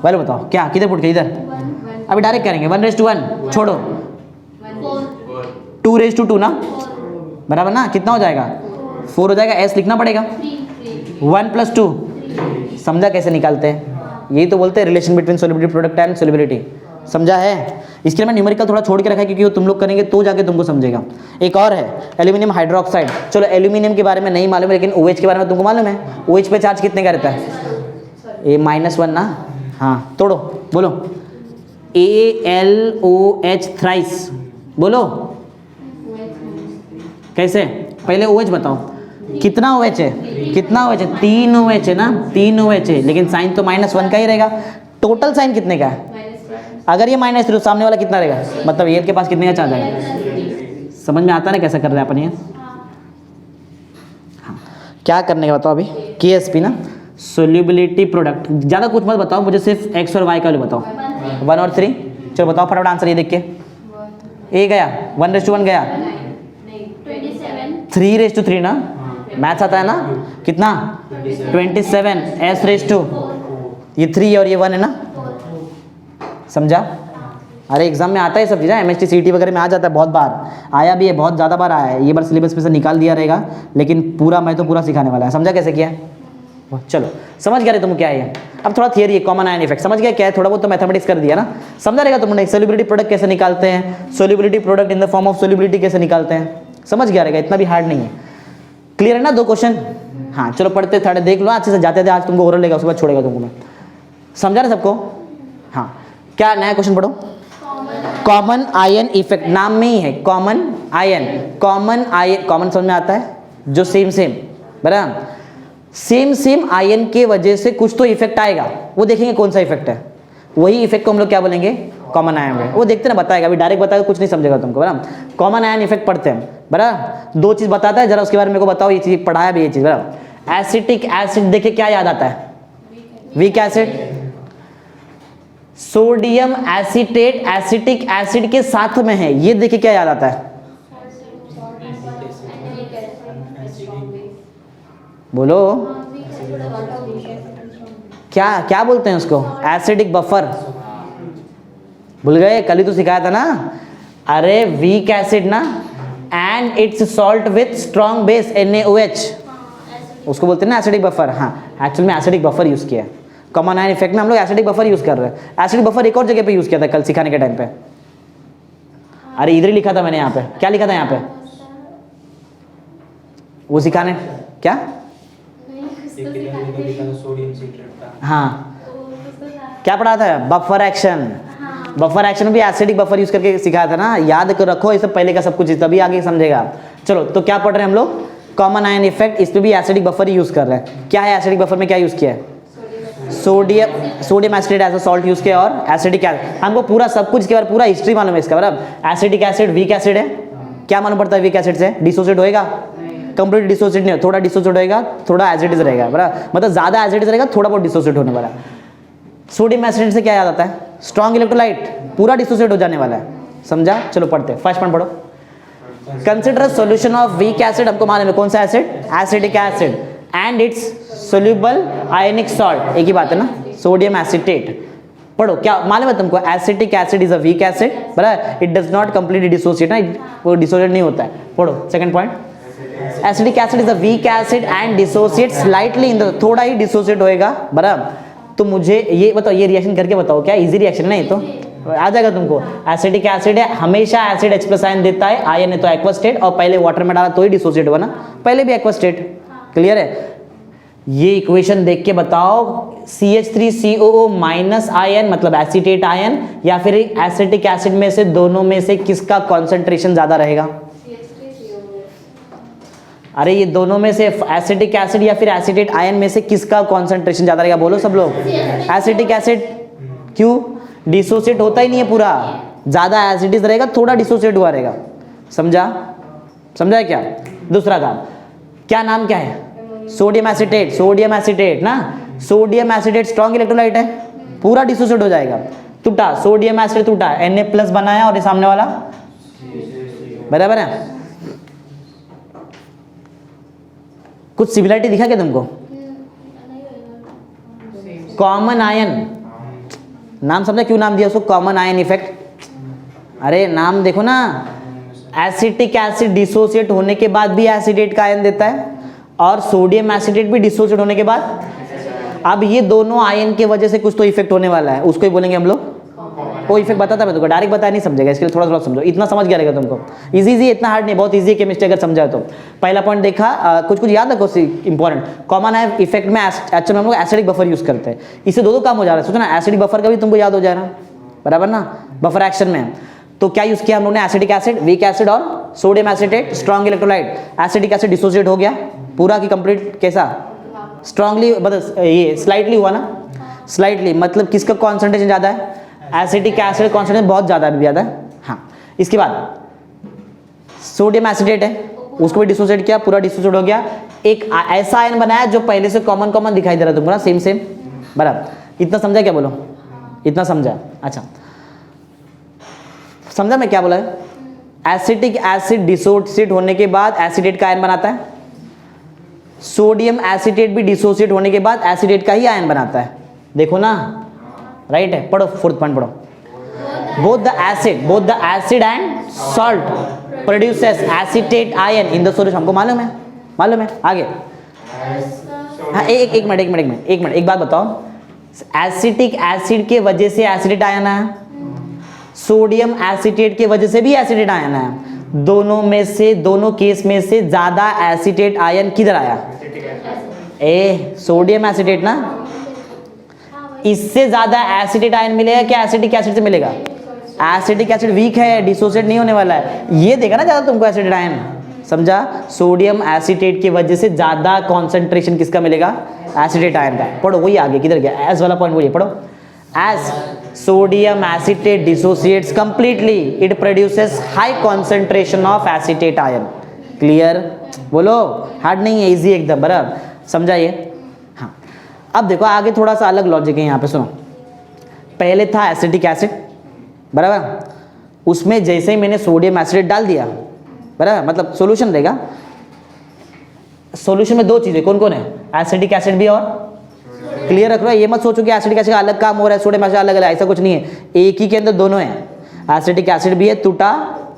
वैल्यू बताओ, क्या किधर पुट के, इधर, अभी डायरेक्ट करेंगे, 1 रेज टू 1 छोड़ो, 2 रेज टू 2 ना, बराबर ना, कितना हो जाएगा 4 हो जाएगा, s लिखना पड़ेगा, 1 + 2, समझा कैसे निकालते हैं, यही तो बोलते हैं relation between solubility product and solubility, समझा है। इसके लिए मैं न्यूमेरिकल थोड़ा छोड़ के रखा है क्योंकि वो तुम लोग करेंगे तो जाके तुमको समझेगा। एक और है एल्यूमिनियम हाइड्रोक्साइड, चलो एल्यूमिनियम के बारे में नहीं मालूम है लेकिन OH के बारे में तुमको मालूम है, OH पे चार्ज कितने का रहता है, ये -1 ना, हाँ तोड़ो, बोलो ALOH थ्राइस, बोलो कैसे, पहले OH बताओ, कितना OH है, कितना OH है, 3 OH है ना, 3 OH है, लेकिन साइन तो -1 का ही रहेगा, टोटल साइन कितने का है, अगर ये -3 तो सामने वाला कितना रहेगा, मतलब ये के पास कितने का चार्ज आएगा, समझ में आता है ना कैसा कर रहे हैं अपन ये, हाँ क्या करने का बताओ अभी, KSP ना सोल्युबिलिटी प्रोडक्ट, ज़्यादा कुछ मत बताओ मुझे, सिर्फ x और y का बताओ, 1 और 3, चलो बताओ फटाफट आंसर ये देख के, A गया 1 रेज टू 1 गया, 3 रेज टू 3 ना, मैथ्स आता है ना, कितना 27, s रेज टू, ये 3 और ये 1 है ना, समझा, अरे एग्जाम में आता है सब चीज़ें, MST CT वगैरह में आ जाता है, बहुत बार आया भी है, बहुत ज़्यादा बार आया है, ये बार सिलेबस में से निकाल दिया रहेगा, लेकिन पूरा मैं तो पूरा सिखाने वाला है, समझा कैसे किया है, चलो समझ गया रे तुम क्या है ये? अब थोड़ा थियरी है, कॉमन आयन इफेक्ट समझ गया क्या है, थोड़ा बहुत तो मैथमेटिक्स कर दिया ना, समझा रहेगा तुमने। सोल्युबिलिटी प्रोडक्ट कैसे निकालते हैं, solubility product in the form of solubility कैसे निकालते हैं, समझ गया रहेगा, इतना भी हार्ड नहीं है। क्लियर है ना 2 क्वेश्चन? हाँ चलो पढ़ते थोड़े देख लो अच्छे से, जाते थे आज तुमको ओरल लेगा उसके बाद छोड़ेगा तुमको मैं, समझा रहे सबको? हाँ क्या नया क्वेश्चन पढ़ो। कॉमन आयन इफेक्ट नाम में ही है, common ion, common ion, common समझ में आता है जो सेम सेम, बराबर, सेम सेम आयन के वजह से कुछ तो इफेक्ट आएगा, वो देखेंगे कौन सा इफेक्ट है, वही इफेक्ट को हम लोग क्या बोलेंगे, कॉमन आयन है। वो देखते ना बताएगा, अभी डायरेक्ट बताएगा कुछ नहीं समझेगा तुमको, बराबर। कॉमन आयन इफेक्ट पढ़ते हैं, बराबर, 2 चीज बताता है, जरा उसके बारे में मेरे को बताओ, ये चीज पढ़ाया भी ये चीज, बराबर। एसिटिक एसिड देखे क्या याद आता है, weak acid, sodium acetate acetic acid के साथ में है, ये देखे क्या याद आता है, बोलो क्या क्या बोलते हैं उसको, एसिडिक बफर, भूल गए, कल ही तो सिखाया था ना, अरे वीक एसिड ना, and it's salt with strong base NaOH, उसको बोलते हैं ना एसिडिक बफर। हाँ एक्चुअल में एसिडिक बफर यूज किया है, कॉमन आयन इफेक्ट में हम लोग एसिडिक बफर यूज कर रहे हैं। एसिडिक बफर एक और जगह पे यूज किया था कल सिखाने के टाइम पे, अरे इधर ही लिखा था मैंने, यहाँ पे क्या लिखा था, यहाँ पे वो सिखाने क्या, हाँ क्या पढ़ा था, बफर एक्शन, बफर एक्शन भी एसिडिक बफर यूज करके सिखाया था ना, याद कर रखो ये सब पहले का सब कुछ, तभी आगे समझेगा। चलो तो क्या पढ़ रहे हैं हम लोग, कॉमन आयन इफेक्ट, इसमें भी एसिडिक बफर यूज कर रहे हैं। क्या है एसिडिक बफर में, क्या यूज किया है, sodium acid as a salt use किया, और एसिडिक एसिड, हमको पूरा सब कुछ के बारे पूरा हिस्ट्री मालूम है इसका, बराबर। एसिडिक एसिड वीक एसिड है, क्या मालूम पड़ता है वीक एसिड से, डिसोसिएट होएगा, कंप्लीट डिसोसिएट नहीं, थोड़ा डिसोसिएट होएगा, थोड़ा एज इट इज रहेगा, बराबर, मतलब ज्यादा एज इट इज रहेगा, थोड़ा बहुत डिसोसिएट होने वाला है। सोडियम एसिड से क्या याद आता है, स्ट्रॉन्ग इलेक्ट्रोलाइट, पूरा डिसोसिएट हो जाने वाला है, समझा। चलो पढ़ते हैं, फर्स्ट पॉइंट पढ़ो, consider solution of weak acid, हमको मालूम है कौन सा acid, acidic acid, and it's soluble ionic salt, एक ही बात है ना, सोडियम एसीटेट। पढ़ो क्या मालूम है तुमको, acetic acid is a weak acid, बराबर, it does not completely dissociate ना, वो डिसोसिएट नहीं होता है। पढ़ो second point, acidic acid is a weak acid and dissociate slightly in the, थोड़ा ही डिसोसिएट होएगा, बराबर। तो मुझे ये बताओ, ये रिएक्शन करके बताओ, क्या इजी रिएक्शन नहीं तो आ जाएगा तुमको। एसिडिक एसिड है, हमेशा एसिड H+ आयन देता है, आयन है तो एक्वस स्टेट, और पहले वाटर में डाला तो ही डिसोसिएट हुआ ना, पहले भी एक्वस स्टेट, क्लियर है। ये इक्वेशन देख के बताओ, CH3COO माइनस आयन मतलब एसीटेट आयन, या फिर एसिटिक एसिड में से दोनों में से किसका कॉन्सेंट्रेशन ज्यादा रहेगा, अरे ये दोनों में से एसिटिक एसिड या फिर एसिटेट आयन में से किसका कॉन्सेंट्रेशन ज्यादा रहेगा, बोलो सब लोग, एसिटिक एसिड, क्यों, डिसोसिएट होता ही नहीं है पूरा, ज्यादा एसिडिक रहेगा, थोड़ा डिसोसिएट हुआ रहेगा, समझा, समझा क्या। दूसरा काम, क्या नाम क्या है, सोडियम एसीटेट, सोडियम एसीटेट ना, सोडियम एसीटेट स्ट्रॉन्ग इलेक्ट्रोलाइट है, पूरा डिसोसिएट हो जाएगा, टूटा, सोडियम एसिड टूटा, Na+ बनाया, और ये सामने वाला बराबर है। कुछ सिमिलरिटी दिखा क्या तुमको, कॉमन आयन, नाम समझा क्यों नाम दिया उसको, कॉमन आयन इफेक्ट, अरे नाम देखो ना, एसिटिक एसिड डिसोसिएट होने के बाद भी एसिडेट का आयन देता है, और सोडियम एसिडेट भी डिसोसिएट होने के बाद, अब ये दोनों आयन के वजह से कुछ तो इफेक्ट होने वाला है, उसको ही बोलेंगे हम लोग, वो इफेक्ट बताता मैं तुमको, डायरेक्ट बताया नहीं समझेगा, इसके लिए थोड़ा थोड़ा समझो, इतना समझ गया रहेगा तुमको, इजी इजी, इतना हार्ड नहीं, बहुत इजी है केमिस्ट्री अगर समझा तो। पहला पॉइंट देखा, कुछ कुछ याद रखो इंपॉर्टेंट, कॉमन आयन इफेक्ट में एक्चुअली हम लोग एसिडिक बफर यूज करते हैं, इससे दो काम हो जा रहा है, सोचो ना, एसिडिक बफर का भी तुमको याद हो जा रहा है, बराबर ना, बफर एक्शन में। तो क्या यूज किया हम लोग ने, एसिडिक एसिड, वीक एसिड और sodium acetate, strong electrolyte, acidic acid dissociate हो गया पूरा की कंप्लीट, कैसा, स्ट्रांगली, मतलब ये स्लाइटली हुआ ना, स्लाइटली मतलब किसका कॉन्सेंट्रेशन ज्यादा है, एसिटिक एसिड कॉन्सेंट्रेशन बहुत ज्यादा है, हाँ। इसके बाद सोडियम एसिटेट है, उसको भी डिसोसिएट किया, पूरा डिसोसिएट हो गया, एक ऐसा आयन बनाया जो पहले से कॉमन कॉमन दिखाई दे रहा था तुमको ना, सेम सेम, बराबर। इतना समझा क्या, बोलो इतना समझा, अच्छा समझा मैं क्या बोला है। एसिटिक एसिड डिसोसिएट होने के बाद एसिडेट का आयन बनाता है, सोडियम एसीटेट भी डिसोसिएट होने के बाद एसिडेट का ही आयन बनाता है, देखो ना, राइट है। पढ़ो फोर्थ पॉइंट पढ़ो, both the acid and salt produces acetate ion in the solution, हमको मालूम है, आगे हाँ एक मिनट एक बात बताओ, एसिटिक एसिड के वजह से एसिडेट आयन है, सोडियम एसिटेट के वजह से भी एसिडेट आयन है, दोनों केस में से ज्यादा एसिटेट आयन किधर आया? सोडियम एसिटेट ना, इससे ज्यादा एसिटेट आयन मिलेगा क्या एसिटिक एसिड से मिलेगा? एसिटिक एसिड वीक है, डिसोसिएट नहीं होने वाला है, ये देखा ना ज्यादा तुमको एसिटेट आयन, समझा? सोडियम एसिटेट की वजह से ज्यादा कॉन्सेंट्रेशन किसका मिलेगा? एसिटेट आयन का। पढ़ो वही आगे किधर गया, एस वाला पॉइंट वही पढ़ो। S sodium acetate dissociates completely, it produces high concentration of acetate ion. Clear? बोलो, हार्ड नहीं है, इजी एकदम, बराबर समझा ये? हाँ, अब देखो आगे थोड़ा सा अलग लॉजिक है यहाँ पे, सुनो। पहले था एसिटिक एसिड, बराबर, उसमें जैसे ही मैंने सोडियम एसिड डाल दिया, बराबर, मतलब सॉल्यूशन रहेगा, सॉल्यूशन में दो चीजें कौन कौन है? एसिटिक एसिड भी और, क्लियर रख लो, ये मत सोचो कि एसिटिक एसिड का अलग काम हो रहा है, सोडियम एसिड अलग है, ऐसा कुछ नहीं है, एक ही के अंदर दोनों है। एसिटिक एसिड भी है, टूटा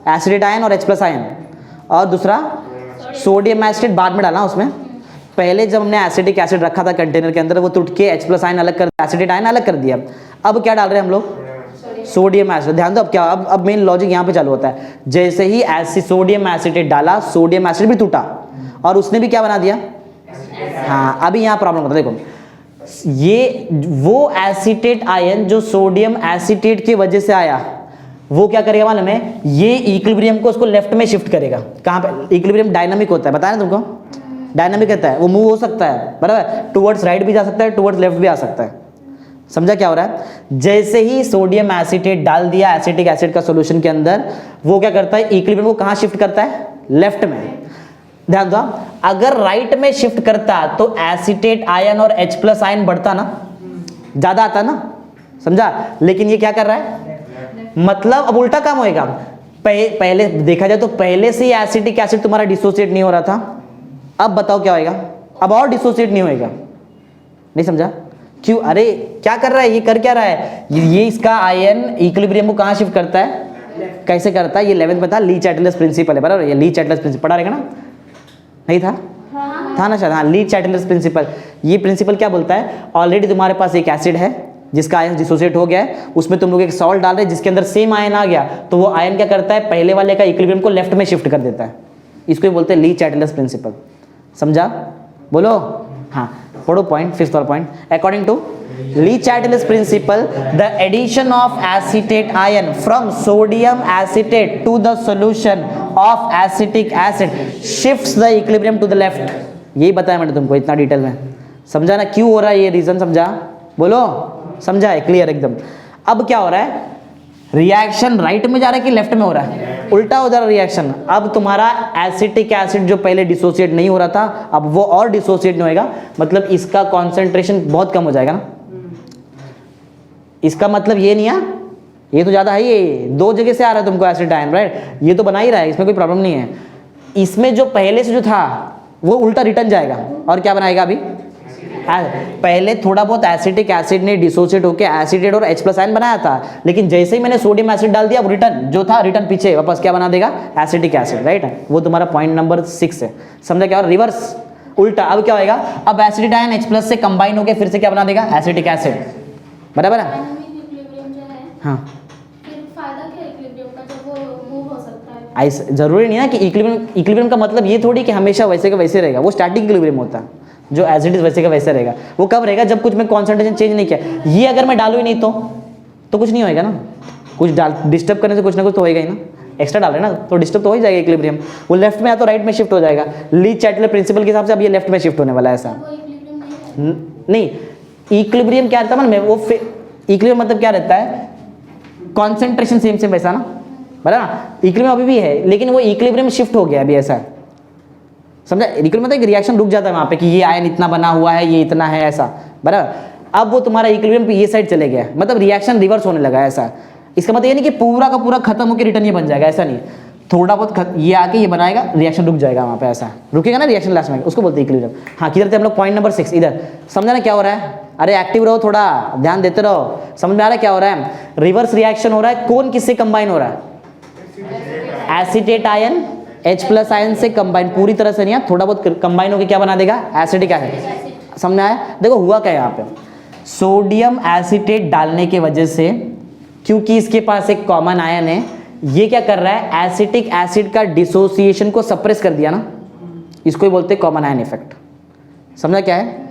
एसिडेट आयन और H+ आयन, और दूसरा सोडियम एसिड बाद में डाला उसमें। पहले जब हमने एसिटिक एसिड रखा था कंटेनर के अंदर, वो टूट के H+ आयन अलग कर, एसिडेट आयन अलग कर दिया। अब क्या डाल रहे हैं हम लोग? Sodium acid. ध्यान दो, अब क्या, अब मेन लॉजिक यहाँ पे चालू होता है। जैसे ही सोडियम एसिटेट डाला, सोडियम एसिड भी टूटा और उसने भी क्या बना दिया? हाँ, अभी यहाँ प्रॉब्लम होता है, देखो, ये वो एसिटेट आयन जो सोडियम एसिटेट की वजह से आया, वो क्या करेगा मालूम है? ये इक्विलिब्रियम को उसको लेफ्ट में शिफ्ट करेगा। कहाँ पे? इक्विलिब्रियम डायनामिक होता है, बताया ना तुमको, डायनामिक रहता है, वो मूव हो सकता है, बराबर, टुवर्ड्स राइट भी जा सकता है, टुवर्ड्स लेफ्ट भी आ सकता है। समझा क्या हो रहा है? जैसे ही सोडियम एसिटेट डाल दिया एसिटिक एसिड का सॉल्यूशन के अंदर, वो क्या करता है? इक्विलिब्रियम को कहाँ शिफ्ट करता है? लेफ्ट में। ध्यान दो, अगर राइट में शिफ्ट करता तो एसिटेट आयन और H+ आयन बढ़ता ना, ज्यादा आता ना, समझा? लेकिन ये क्या कर रहा है? मतलब अब उल्टा काम होएगा। पहले देखा जाए तो पहले से ही एसिटिक एसिड तुम्हारा डिसोसिएट नहीं हो रहा था, अब बताओ क्या होएगा? अब और डिसोसिएट नहीं होएगा। नहीं समझा? क्यों? अरे क्या कर रहा है, ये कर क्या रहा है? ये इसका आयन इक्विलिब्रियम को कहाँ शिफ्ट करता है? कैसे करता है? ये 11th में था, ली चैटलस प्रिंसिपल है, बराबर, ये ली चैटलस प्रिंसिपल पढ़ा रहेगा ना? नहीं था? था ना शायद, हाँ, ली चैटलस प्रिंसिपल। ये प्रिंसिपल क्या बोलता है? ऑलरेडी तुम्हारे पास एक एसिड है जिसका आयन डिसोसिएट हो गया है, उसमें तुम लोग एक सॉल्ट डाल रहे हैं जिसके अंदर सेम आयन आ गया, तो वो आयन क्या करता है? पहले वाले का इक्विलिब्रियम को लेफ्ट में शिफ्ट कर देता है। इसको बोलते हैं ली चैटलस प्रिंसिपल। समझा? बोलो, हाँ, पढ़ो पॉइंट, 5th वाला पॉइंट। According to Le Chatelier's principle, the addition of acetate ion from sodium acetate to the solution of acetic acid shifts the equilibrium to the left. यही बताया मैंने तुमको इतना डिटेल में, समझा ना? क्यों हो रहा है ये रीजन, समझा? बोलो, समझा है? क्लियर एकदम। अब क्या हो रहा है? रिएक्शन राइट में जा रहा है कि लेफ्ट में हो रहा है? उल्टा हो जा रहा है रिएक्शन। अब तुम्हारा एसिटिक एसिड जो पहले डिसोसिएट नहीं हो रहा था, अब वो और डिसोसिएट नहीं होएगा, मतलब इसका कॉन्सेंट्रेशन बहुत कम हो जाएगा ना। इसका मतलब ये नहीं है, ये तो ज्यादा है, ये दो जगह से आ रहा है तुमको एसिड आयन, राइट? ये तो बना ही रहा है, इसमें कोई प्रॉब्लम नहीं है। इसमें जो पहले से जो था वो उल्टा रिटर्न जाएगा और क्या बनाएगा? अभी पहले थोड़ा बहुत एसिटिक एसिड ने डिसोसिएट होकर एसिडेट और H+ आयन बनाया था, लेकिन जैसे ही मैंने सोडियम एसिड डाल दिया, वो रिटर्न जो था रिटर्न पीछे वापस क्या बना देगा? Acetic acid, right? वो तुम्हारा पॉइंट नंबर 6 है। समझा क्या? और रिवर्स, उल्टा। अब क्या होएगा? अब एसिडिक आयन H+ से कंबाइन होकर फिर से क्या बना देगा? एसिटिक एसिड, बराबर है? हाँ, ऐसा जरूरी नहीं है कि इक्विलिब्रियम का मतलब ये थोड़ी कि हमेशा वैसे का वैसे रहेगा, वो स्टैटिक इक्विलिब्रियम होता है। जो एज इट इज वैसे का वैसे रहेगा। वो कब रहेगा? जब कुछ में कॉन्सेंट्रेशन चेंज नहीं किया। ये अगर मैं डालू ही नहीं तो कुछ नहीं होएगा ना, कुछ डाल डिस्टर्ब करने से कुछ ना कुछ तो होएगा ही ना। एक्स्ट्रा डाल रहे ना तो डिस्टर्ब तो हो ही जाएगा इक्विलिब्रियम, वो लेफ्ट में या तो राइट में शिफ्ट हो जाएगा। ली चैटलर प्रिंसिपल के हिसाब से अब ये लेफ्ट में शिफ्ट होने वाला है। ऐसा नहीं, इक्विलिब्रियम क्या रहता है ना, वो इक्विलिब्रियम मतलब क्या रहता है? कॉन्सेंट्रेशन सेम सेम वैसा ना, बराबर ना? इक्विलिब्रियम अभी भी है, लेकिन वो इक्विलिब्रियम शिफ्ट हो गया अभी, ऐसा समझा? इक्विलिब्रियम मतलब एक रिएक्शन रुक जाता है वहाँ पे कि ये आयन इतना बना हुआ है, ये इतना है, ऐसा, बराबर। अब वो तुम्हारा इक्विलिब्रियम पे ये साइड चले गया, मतलब रिएक्शन रिवर्स होने लगा, ऐसा। इसका मतलब ये नहीं कि पूरा का पूरा खत्म होकर रिटर्न ये बन जाएगा, ऐसा नहीं। थोड़ा बहुत ये आके ये बनाएगा, रिएक्शन रुक जाएगा वहाँ पे, ऐसा रुकेगा ना रिएक्शन लास्ट में, उसको बोलते हैं इक्विलिब्रियम। हाँ, किधर थे हम लोग? पॉइंट नंबर 6, इधर। समझा ना क्या हो रहा है? अरे एक्टिव रहो, थोड़ा ध्यान देते रहो। समझ में आ रहा है क्या हो रहा है? रिवर्स रिएक्शन हो रहा है। कौन किससे कंबाइन हो रहा है? एसिटेट आयन H+ आयन से कंबाइन, पूरी तरह से नहीं, थोड़ा बहुत कंबाइन होकर क्या बना देगा? Acetic acid. समझ में आया? देखो हुआ क्या यहाँ पे, सोडियम एसीटेट डालने के वजह से, क्योंकि इसके पास एक कॉमन आयन है, ये क्या कर रहा है, एसिटिक एसिड का डिसोसिएशन को सप्रेस कर दिया ना, इसको ही बोलते हैं कॉमन आयन इफेक्ट। समझा क्या है?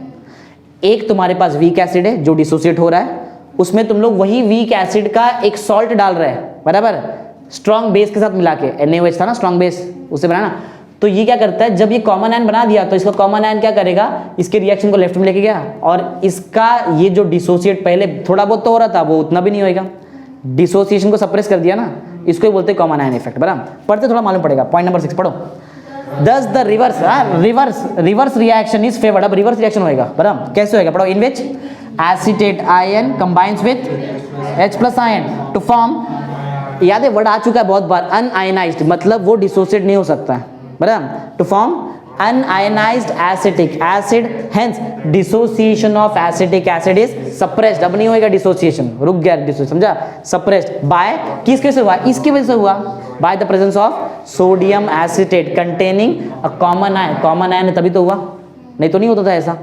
एक तुम्हारे पास वीक एसिड है जो डिसोसिएट हो रहा है, उसमें तुम लोग वही वीक एसिड का एक सॉल्ट डाल रहे हैं, बराबर, स्ट्रॉन्ग बेस के साथ मिला के, NaOH था ना स्ट्रॉन्ग बेस, उससे बनाना। तो ये क्या करता है, जब ये कॉमन आयन बना दिया तो इसका कॉमन आयन क्या करेगा, इसके रिएक्शन को लेफ्ट में लेके गया, और इसका ये जो डिसोसिएट पहले थोड़ा बहुत तो हो रहा था वो उतना भी नहीं होएगा, डिसोसिएशन को सप्रेस कर दिया ना, इसको ही बोलते हैं कॉमन आयन इफेक्ट। बराबर, पढ़ते थोड़ा मालूम पड़ेगा। पॉइंट नंबर 6 पढ़ो। Thus the reverse reaction is favored। अब रिवर्स रिएक्शन होएगा, बराबर, कैसे होएगा, पढ़ो। In which acetate ion combines with H+ ion to form, याद है वर्ड आ चुका है बहुत बार, अनआयनाइज्ड, मतलब वो डिसोसिएट नहीं हो सकता है, बराबर, to form unionized acetic acid, hence dissociation of acetic acid is suppressed. अब नहीं होएगा डिसोसिएशन, रुक गया डिसोसिएशन, समझा, सप्रेस्ड बाय, किसके से हुआ, इसकी वजह से हुआ, by the presence of sodium acetate containing a common ion. Common ion तभी तो हुआ, नहीं तो नहीं होता था ऐसा,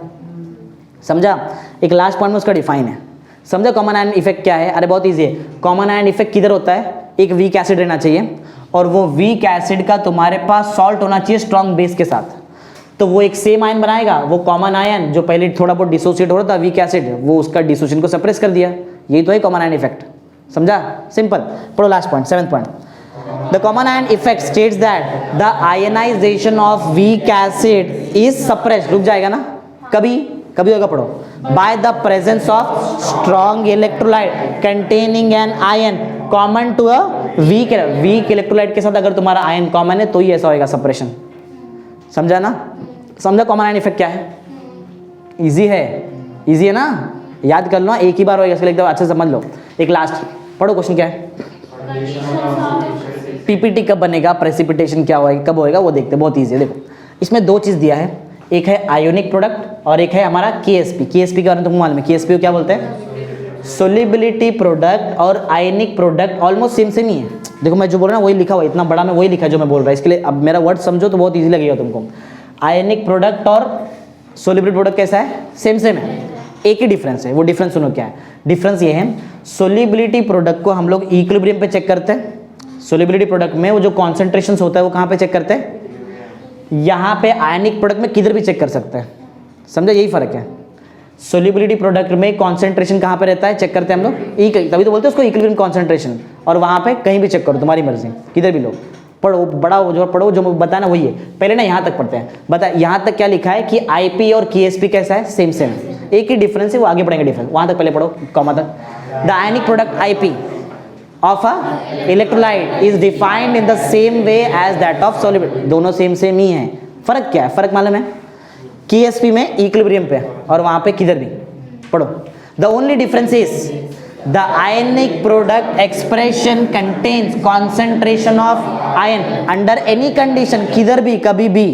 समझा। एक लास्ट पॉइंट में उसका डिफाइन है, समझा कॉमन आयन इफेक्ट क्या है। अरे बहुत ईजी है, कॉमन आयन इफेक्ट किधर होता है, एक वीक एसिड रहना चाहिए, और वो वीक एसिड का तुम्हारे पास सॉल्ट होना चाहिए स्ट्रॉन्ग बेस के साथ, तो वो एक सेम आयन बनाएगा, वो कॉमन आयन जो पहले थोड़ा बहुत डिसोसिएट हो रहा था वीक एसिड, वो उसका डिसोसिएशन को सप्रेस कर दिया, यही तो है कॉमन आयन इफेक्ट, समझा, सिंपल। पढ़ो last point, 7th point. The common ion effect states that the ionization of weak acid is suppressed, रुक जाएगा ना, कभी कभी होगा, पढ़ो, by the presence of strong electrolyte containing an ion common to a weak electrolyte के साथ अगर तुम्हारा आयन कॉमन है तो ही ऐसा होएगा सप्रेशन, समझा ना, समझा कॉमन आयन इफेक्ट क्या है, इजी है ना, याद कर लो, एक ही बार होएगा, इसके लिए एकदम अच्छे से समझ लो। एक लास्ट पढ़ो, क्वेश्चन क्या है, पीपीटी कब बनेगा, प्रेसिपिटेशन क्या होएगा, कब होएगा, वो देखते हैं, बहुत ईजी है। देखो इसमें दो चीज़ दिया है, एक है आयोनिक प्रोडक्ट और एक है हमारा KSP। KSP के बारे में तुमको मालूम है, KSP को क्या बोलते हैं, सोलिबिलिटी प्रोडक्ट, और आयनिक प्रोडक्ट ऑलमोस्ट सेम ही है। देखो मैं जो बोल रहा हूँ वही लिखा हुआ, इतना बड़ा मैं वही लिखा जो मैं बोल रहा हूँ, इसके लिए अब मेरा वर्ड समझो तो बहुत ईजी लगेगा तुमको। आयनिक प्रोडक्ट और सोलिबिलिटी प्रोडक्ट कैसा है, सेम है, एक ही डिफरेंस है। वो डिफरेंस सुनो क्या है, डिफरेंस ये है, सोलिबिलिटी प्रोडक्ट को हम लोग इक्विलिब्रियम पे चेक करते हैं, सोलिबिलिटी प्रोडक्ट में वो जो कॉन्सेंट्रेशन होता है वो कहाँ पे चेक करते हैं, यहाँ पे। आयनिक प्रोडक्ट में किधर भी चेक कर सकते हैं, समझा, यही फर्क है। सोलिबिलिटी प्रोडक्ट में कॉन्सेंट्रेशन कहाँ पे रहता है, चेक करते हैं हम लोग, तभी तो बोलते हैं उसको इक्विलिब्रियम कॉन्सेंट्रेशन, और वहाँ पे कहीं भी चेक करो, तुम्हारी मर्जी, किधर भी लो, पढ़ो, बड़ा जो पढ़ो, जो बताना वही है। पहले ना यहाँ तक पढ़ते हैं, बता यहाँ तक क्या लिखा है कि IP और KSP कैसा है, सेम एक ही डिफरेंस है, वो आगे पढ़ेंगे डिफरेंस, वहाँ तक पहले पढ़ो, कॉमा तक। The ionic product IP of a electrolyte is defined in the same way as that of solubility, दोनों सेम ही है। फर्क क्या है, फर्क मालूम है, KSP में इक्विलिब्रियम पे और वहाँ पे किधर भी, पढ़ो। The only difference is the ionic product expression contains concentration of ion under any condition, किधर भी कभी भी,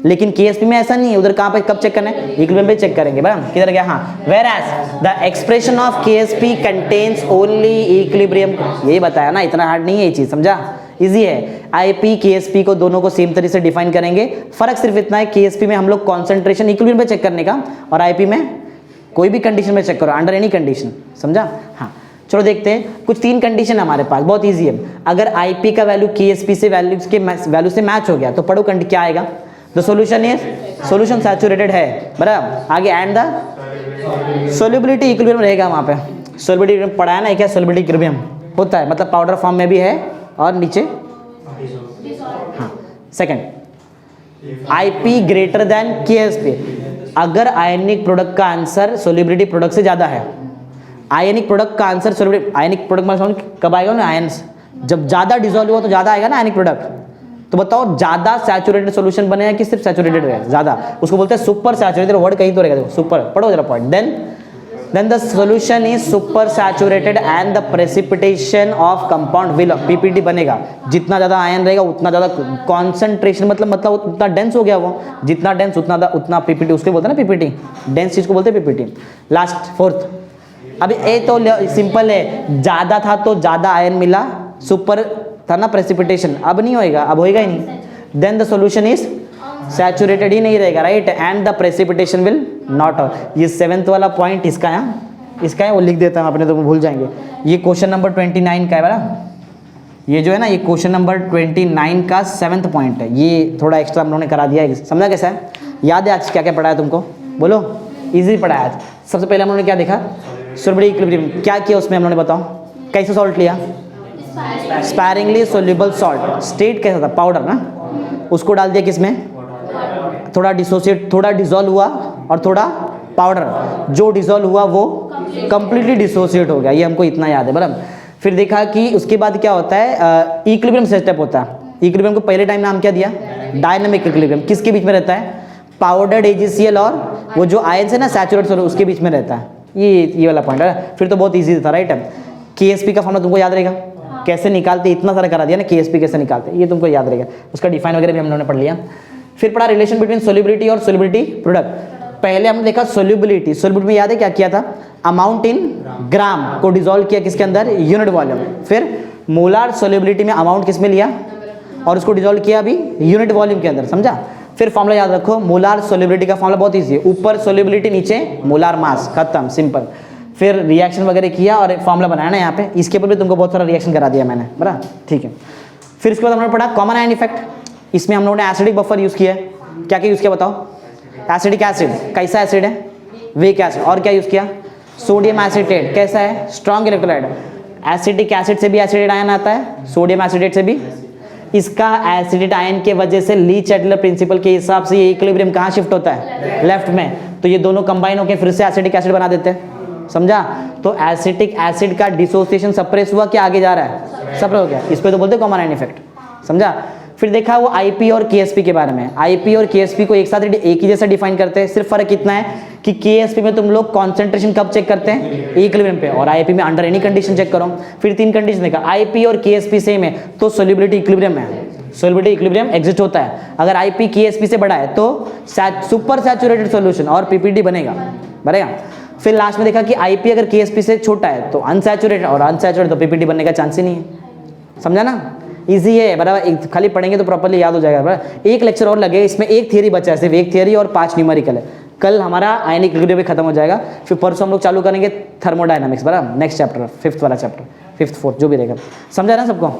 लेकिन KSP में ऐसा नहीं है, उधर कहाँ पे कब चेक करना है, इक्विलिब्रियम पे चेक करेंगे, बराबर, किधर गया, हाँ। Whereas the expression of KSP contains only equilibrium, यही बताया ना, इतना हार्ड नहीं है ये चीज़, समझा, इजी है। IP KSP को दोनों को सेम तरीके से डिफाइन करेंगे, फर्क सिर्फ इतना है, KSP में हम लोग कॉन्सेंट्रेशन इक्विलिब्रियम पे चेक करने का, और IP में कोई भी कंडीशन में चेक करो, अंडर एनी कंडीशन, समझा, हाँ। चलो देखते हैं, कुछ 3 कंडीशन हमारे पास, बहुत ईजी है। अगर IP का वैल्यू KSP से वैल्यू से मैच हो गया तो पढ़ो क्या आएगा, the solution is, solution saturated है, बराबर, आगे एंड द सोल्युबिलिटी इक्विलिब्रियम रहेगा, वहाँ पे सोल्युबिलिटी पढ़ाया ना, क्या सोल्युबिलिटी इक्विलिब्रियम होता है, मतलब पाउडर फॉर्म में भी है और नीचे, हाँ। Second, IP greater than KSP, अगर आयनिक प्रोडक्ट का आंसर सोल्युबिलिटी प्रोडक्ट से ज़्यादा है, आयनिक प्रोडक्ट का आंसर सोल्युबिलिटी, आयनिक प्रोडक्ट में कब आएगा ना, आयन्स जब ज़्यादा डिजोल्व हो तो ज़्यादा आएगा ना आयनिक प्रोडक्ट, तो बताओ ज़्यादा सैचुरेटेड सॉल्यूशन बनेगा कि सिर्फ सैचुरेटेड रहेगा, ज़्यादा, उसको बोलते हैं सुपर सैचुरेटेड, वर्ड कहीं तो रहेगा, देखो सुपर, पढ़ो जरा point. Then the solution is super saturated and the precipitation of compound will, PPT बनेगा, जितना ज़्यादा आयन रहेगा उतना ज़्यादा कॉन्सेंट्रेशन, मतलब उतना डेंस हो गया वो, जितना डेंस उतना PPT, उसको बोलते हैं ना PPT, डेंस चीज़ को बोलते हैं PPT। लास्ट 4th, अभी ये तो सिंपल है, ज़्यादा था तो ज़्यादा आयन मिला, सुपर था ना प्रेसिपिटेशन, अब नहीं होएगा, अब होएगा ही नहीं। Then the solution is saturated ही नहीं रहेगा, right, and the precipitation will not all. ये 7th वाला पॉइंट इसका है, इसका है, वो लिख देता हूँ अपने, तो भूल जाएंगे। ये क्वेश्चन नंबर 29 का है बड़ा, ये जो है ना, ये क्वेश्चन नंबर 29 का 7th पॉइंट है। ये थोड़ा एक्स्ट्रा हम लोगों ने करा दिया है, समझा कैसा है? याद है आज क्या क्या पढ़ाया तुमको? बोलो, इजी पढ़ाया आज। सबसे पहले हम लोगों ने क्या देखा? Solubility equilibrium. क्या किया उसमें हम लोगों ने, बताओ कैसे सॉल्ट लिया? Sparingly soluble salt. स्टेट कैसा था? पाउडर ना, उसको डाल दिया किसमें? थोड़ा डिसोसिएट, थोड़ा डिसॉल्व हुआ और थोड़ा पाउडर। जो डिसॉल्व हुआ वो कंप्लीटली डिसोसिएट हो गया, ये हमको इतना याद है बराबर। फिर देखा कि उसके बाद क्या होता है, इक्विलिब्रियम सेटअप होता है। इक्विलिब्रियम को पहले टाइम नाम क्या दिया? Dynamic equilibrium. किसके बीच में रहता है? पाउडर्ड AgCl और वो जो आयंस है ना सैचुरेट, उसके बीच में रहता है। ये वाला पॉइंट है। फिर तो बहुत ईजी था, राइट? KSP का फॉर्मूला तुमको याद रहेगा? कैसे निकालते, इतना सारा करा दिया ना, KSP कैसे निकालते, ये तुमको याद रहेगा। उसका डिफाइन वगैरह भी हम लोगों ने पढ़ लिया। फिर पढ़ा रिलेशन बिटवीन सोल्युबिलिटी और सोल्युबिलिटी प्रोडक्ट। पहले हमने देखा सोल्युबिलिटी। सोल्युबिलिटी में याद है क्या किया था? अमाउंट इन ग्राम को डिसॉल्व किया किसके अंदर? Unit volume. फिर मोलार सोल्युबिलिटी में अमाउंट किस में लिया और उसको डिसॉल्व किया अभी यूनिट वॉल्यूम के अंदर, समझा? फिर फॉर्मूला याद रखो, मोलार सोल्युबिलिटी का फॉर्मूला बहुत ईजी है, ऊपर सोल्युबिलिटी नीचे मोलार मास, खत्म, सिंपल। फिर रिएक्शन वगैरह किया और फॉर्मूला बनाया ना यहाँ पे, इसके ऊपर भी तुमको बहुत सारा रिएक्शन करा दिया मैंने, बराबर, ठीक है। फिर इसके बाद हमने पढ़ा कॉमन आयन इफेक्ट। इसमें हम लोगों ने एसिडिक बफर यूज़ किया है। क्या क्या यूज़ किया बताओ? एसिडिक एसिड, कैसा एसिड है? Weak acid. और क्या यूज़ किया? सोडियम एसिटेट, कैसा है? Strong electrolyte. एसिडिक एसिड से भी एसिडेट आयन आता है, सोडियम एसिडेट से भी। इसका एसिडेट आयन के वजह से ली चैडलर प्रिंसिपल के हिसाब से ये इक्विलिब्रियम कहाँ शिफ्ट होता है? लेफ्ट में। तो ये दोनों कंबाइन होकर फिर से एसिडिक एसिड बना देते हैं, समझा? तो एसिटिक एसिड का डिसोसिएशन सप्रेस हुआ, क्या आगे जा रहा है? सप्रेस हो गया। इस पे तो बोलते हैं कॉमन आयन इफेक्ट, समझा? फिर देखा वो IP और KSP के बारे में। IP और KSP को एक साथ एक ही जैसा डिफाइन करते हैं, सिर्फ फर्क इतना है कि KSP में तुम लोग कॉन्सेंट्रेशन कब चेक करते हैं? इक्विलिब्रियम पे, और IP में अंडर एनी कंडीशन चेक करो। फिर 3 कंडीशन देखा, IP और KSP सेम है तो सोल्युबिलिटी इक्विलिब्रियम है, सोल्युबिलिटी इक्विलिब्रियम एग्जिस्ट होता है। अगर IP KSP से बड़ा है तो सुपर सैचुरेटेड सॉल्यूशन और PPT बनेगा। फिर लास्ट में देखा कि IP अगर KSP से छोटा है तो अनसैचुरेटेड, और अनसैचुरेटेड तो PPT बनने का चांस ही नहीं है, समझा ना? इजी है बराबर, खाली पढ़ेंगे तो प्रॉपर्ली याद हो जाएगा बराबर। एक लेक्चर और लगे, इसमें एक थियरी बचा है, सिर्फ एक थियरी और 5 न्यूमेरिकल है। कल हमारा आयनिक इक्विलिब्रियम भी खत्म हो जाएगा। फिर परसों हम लोग चालू करेंगे थर्मोडायनामिक्स, बराबर, नेक्स्ट चैप्टर, 5th वाला चैप्टर, 5th 4th जो भी रहेगा, समझा ना सबको?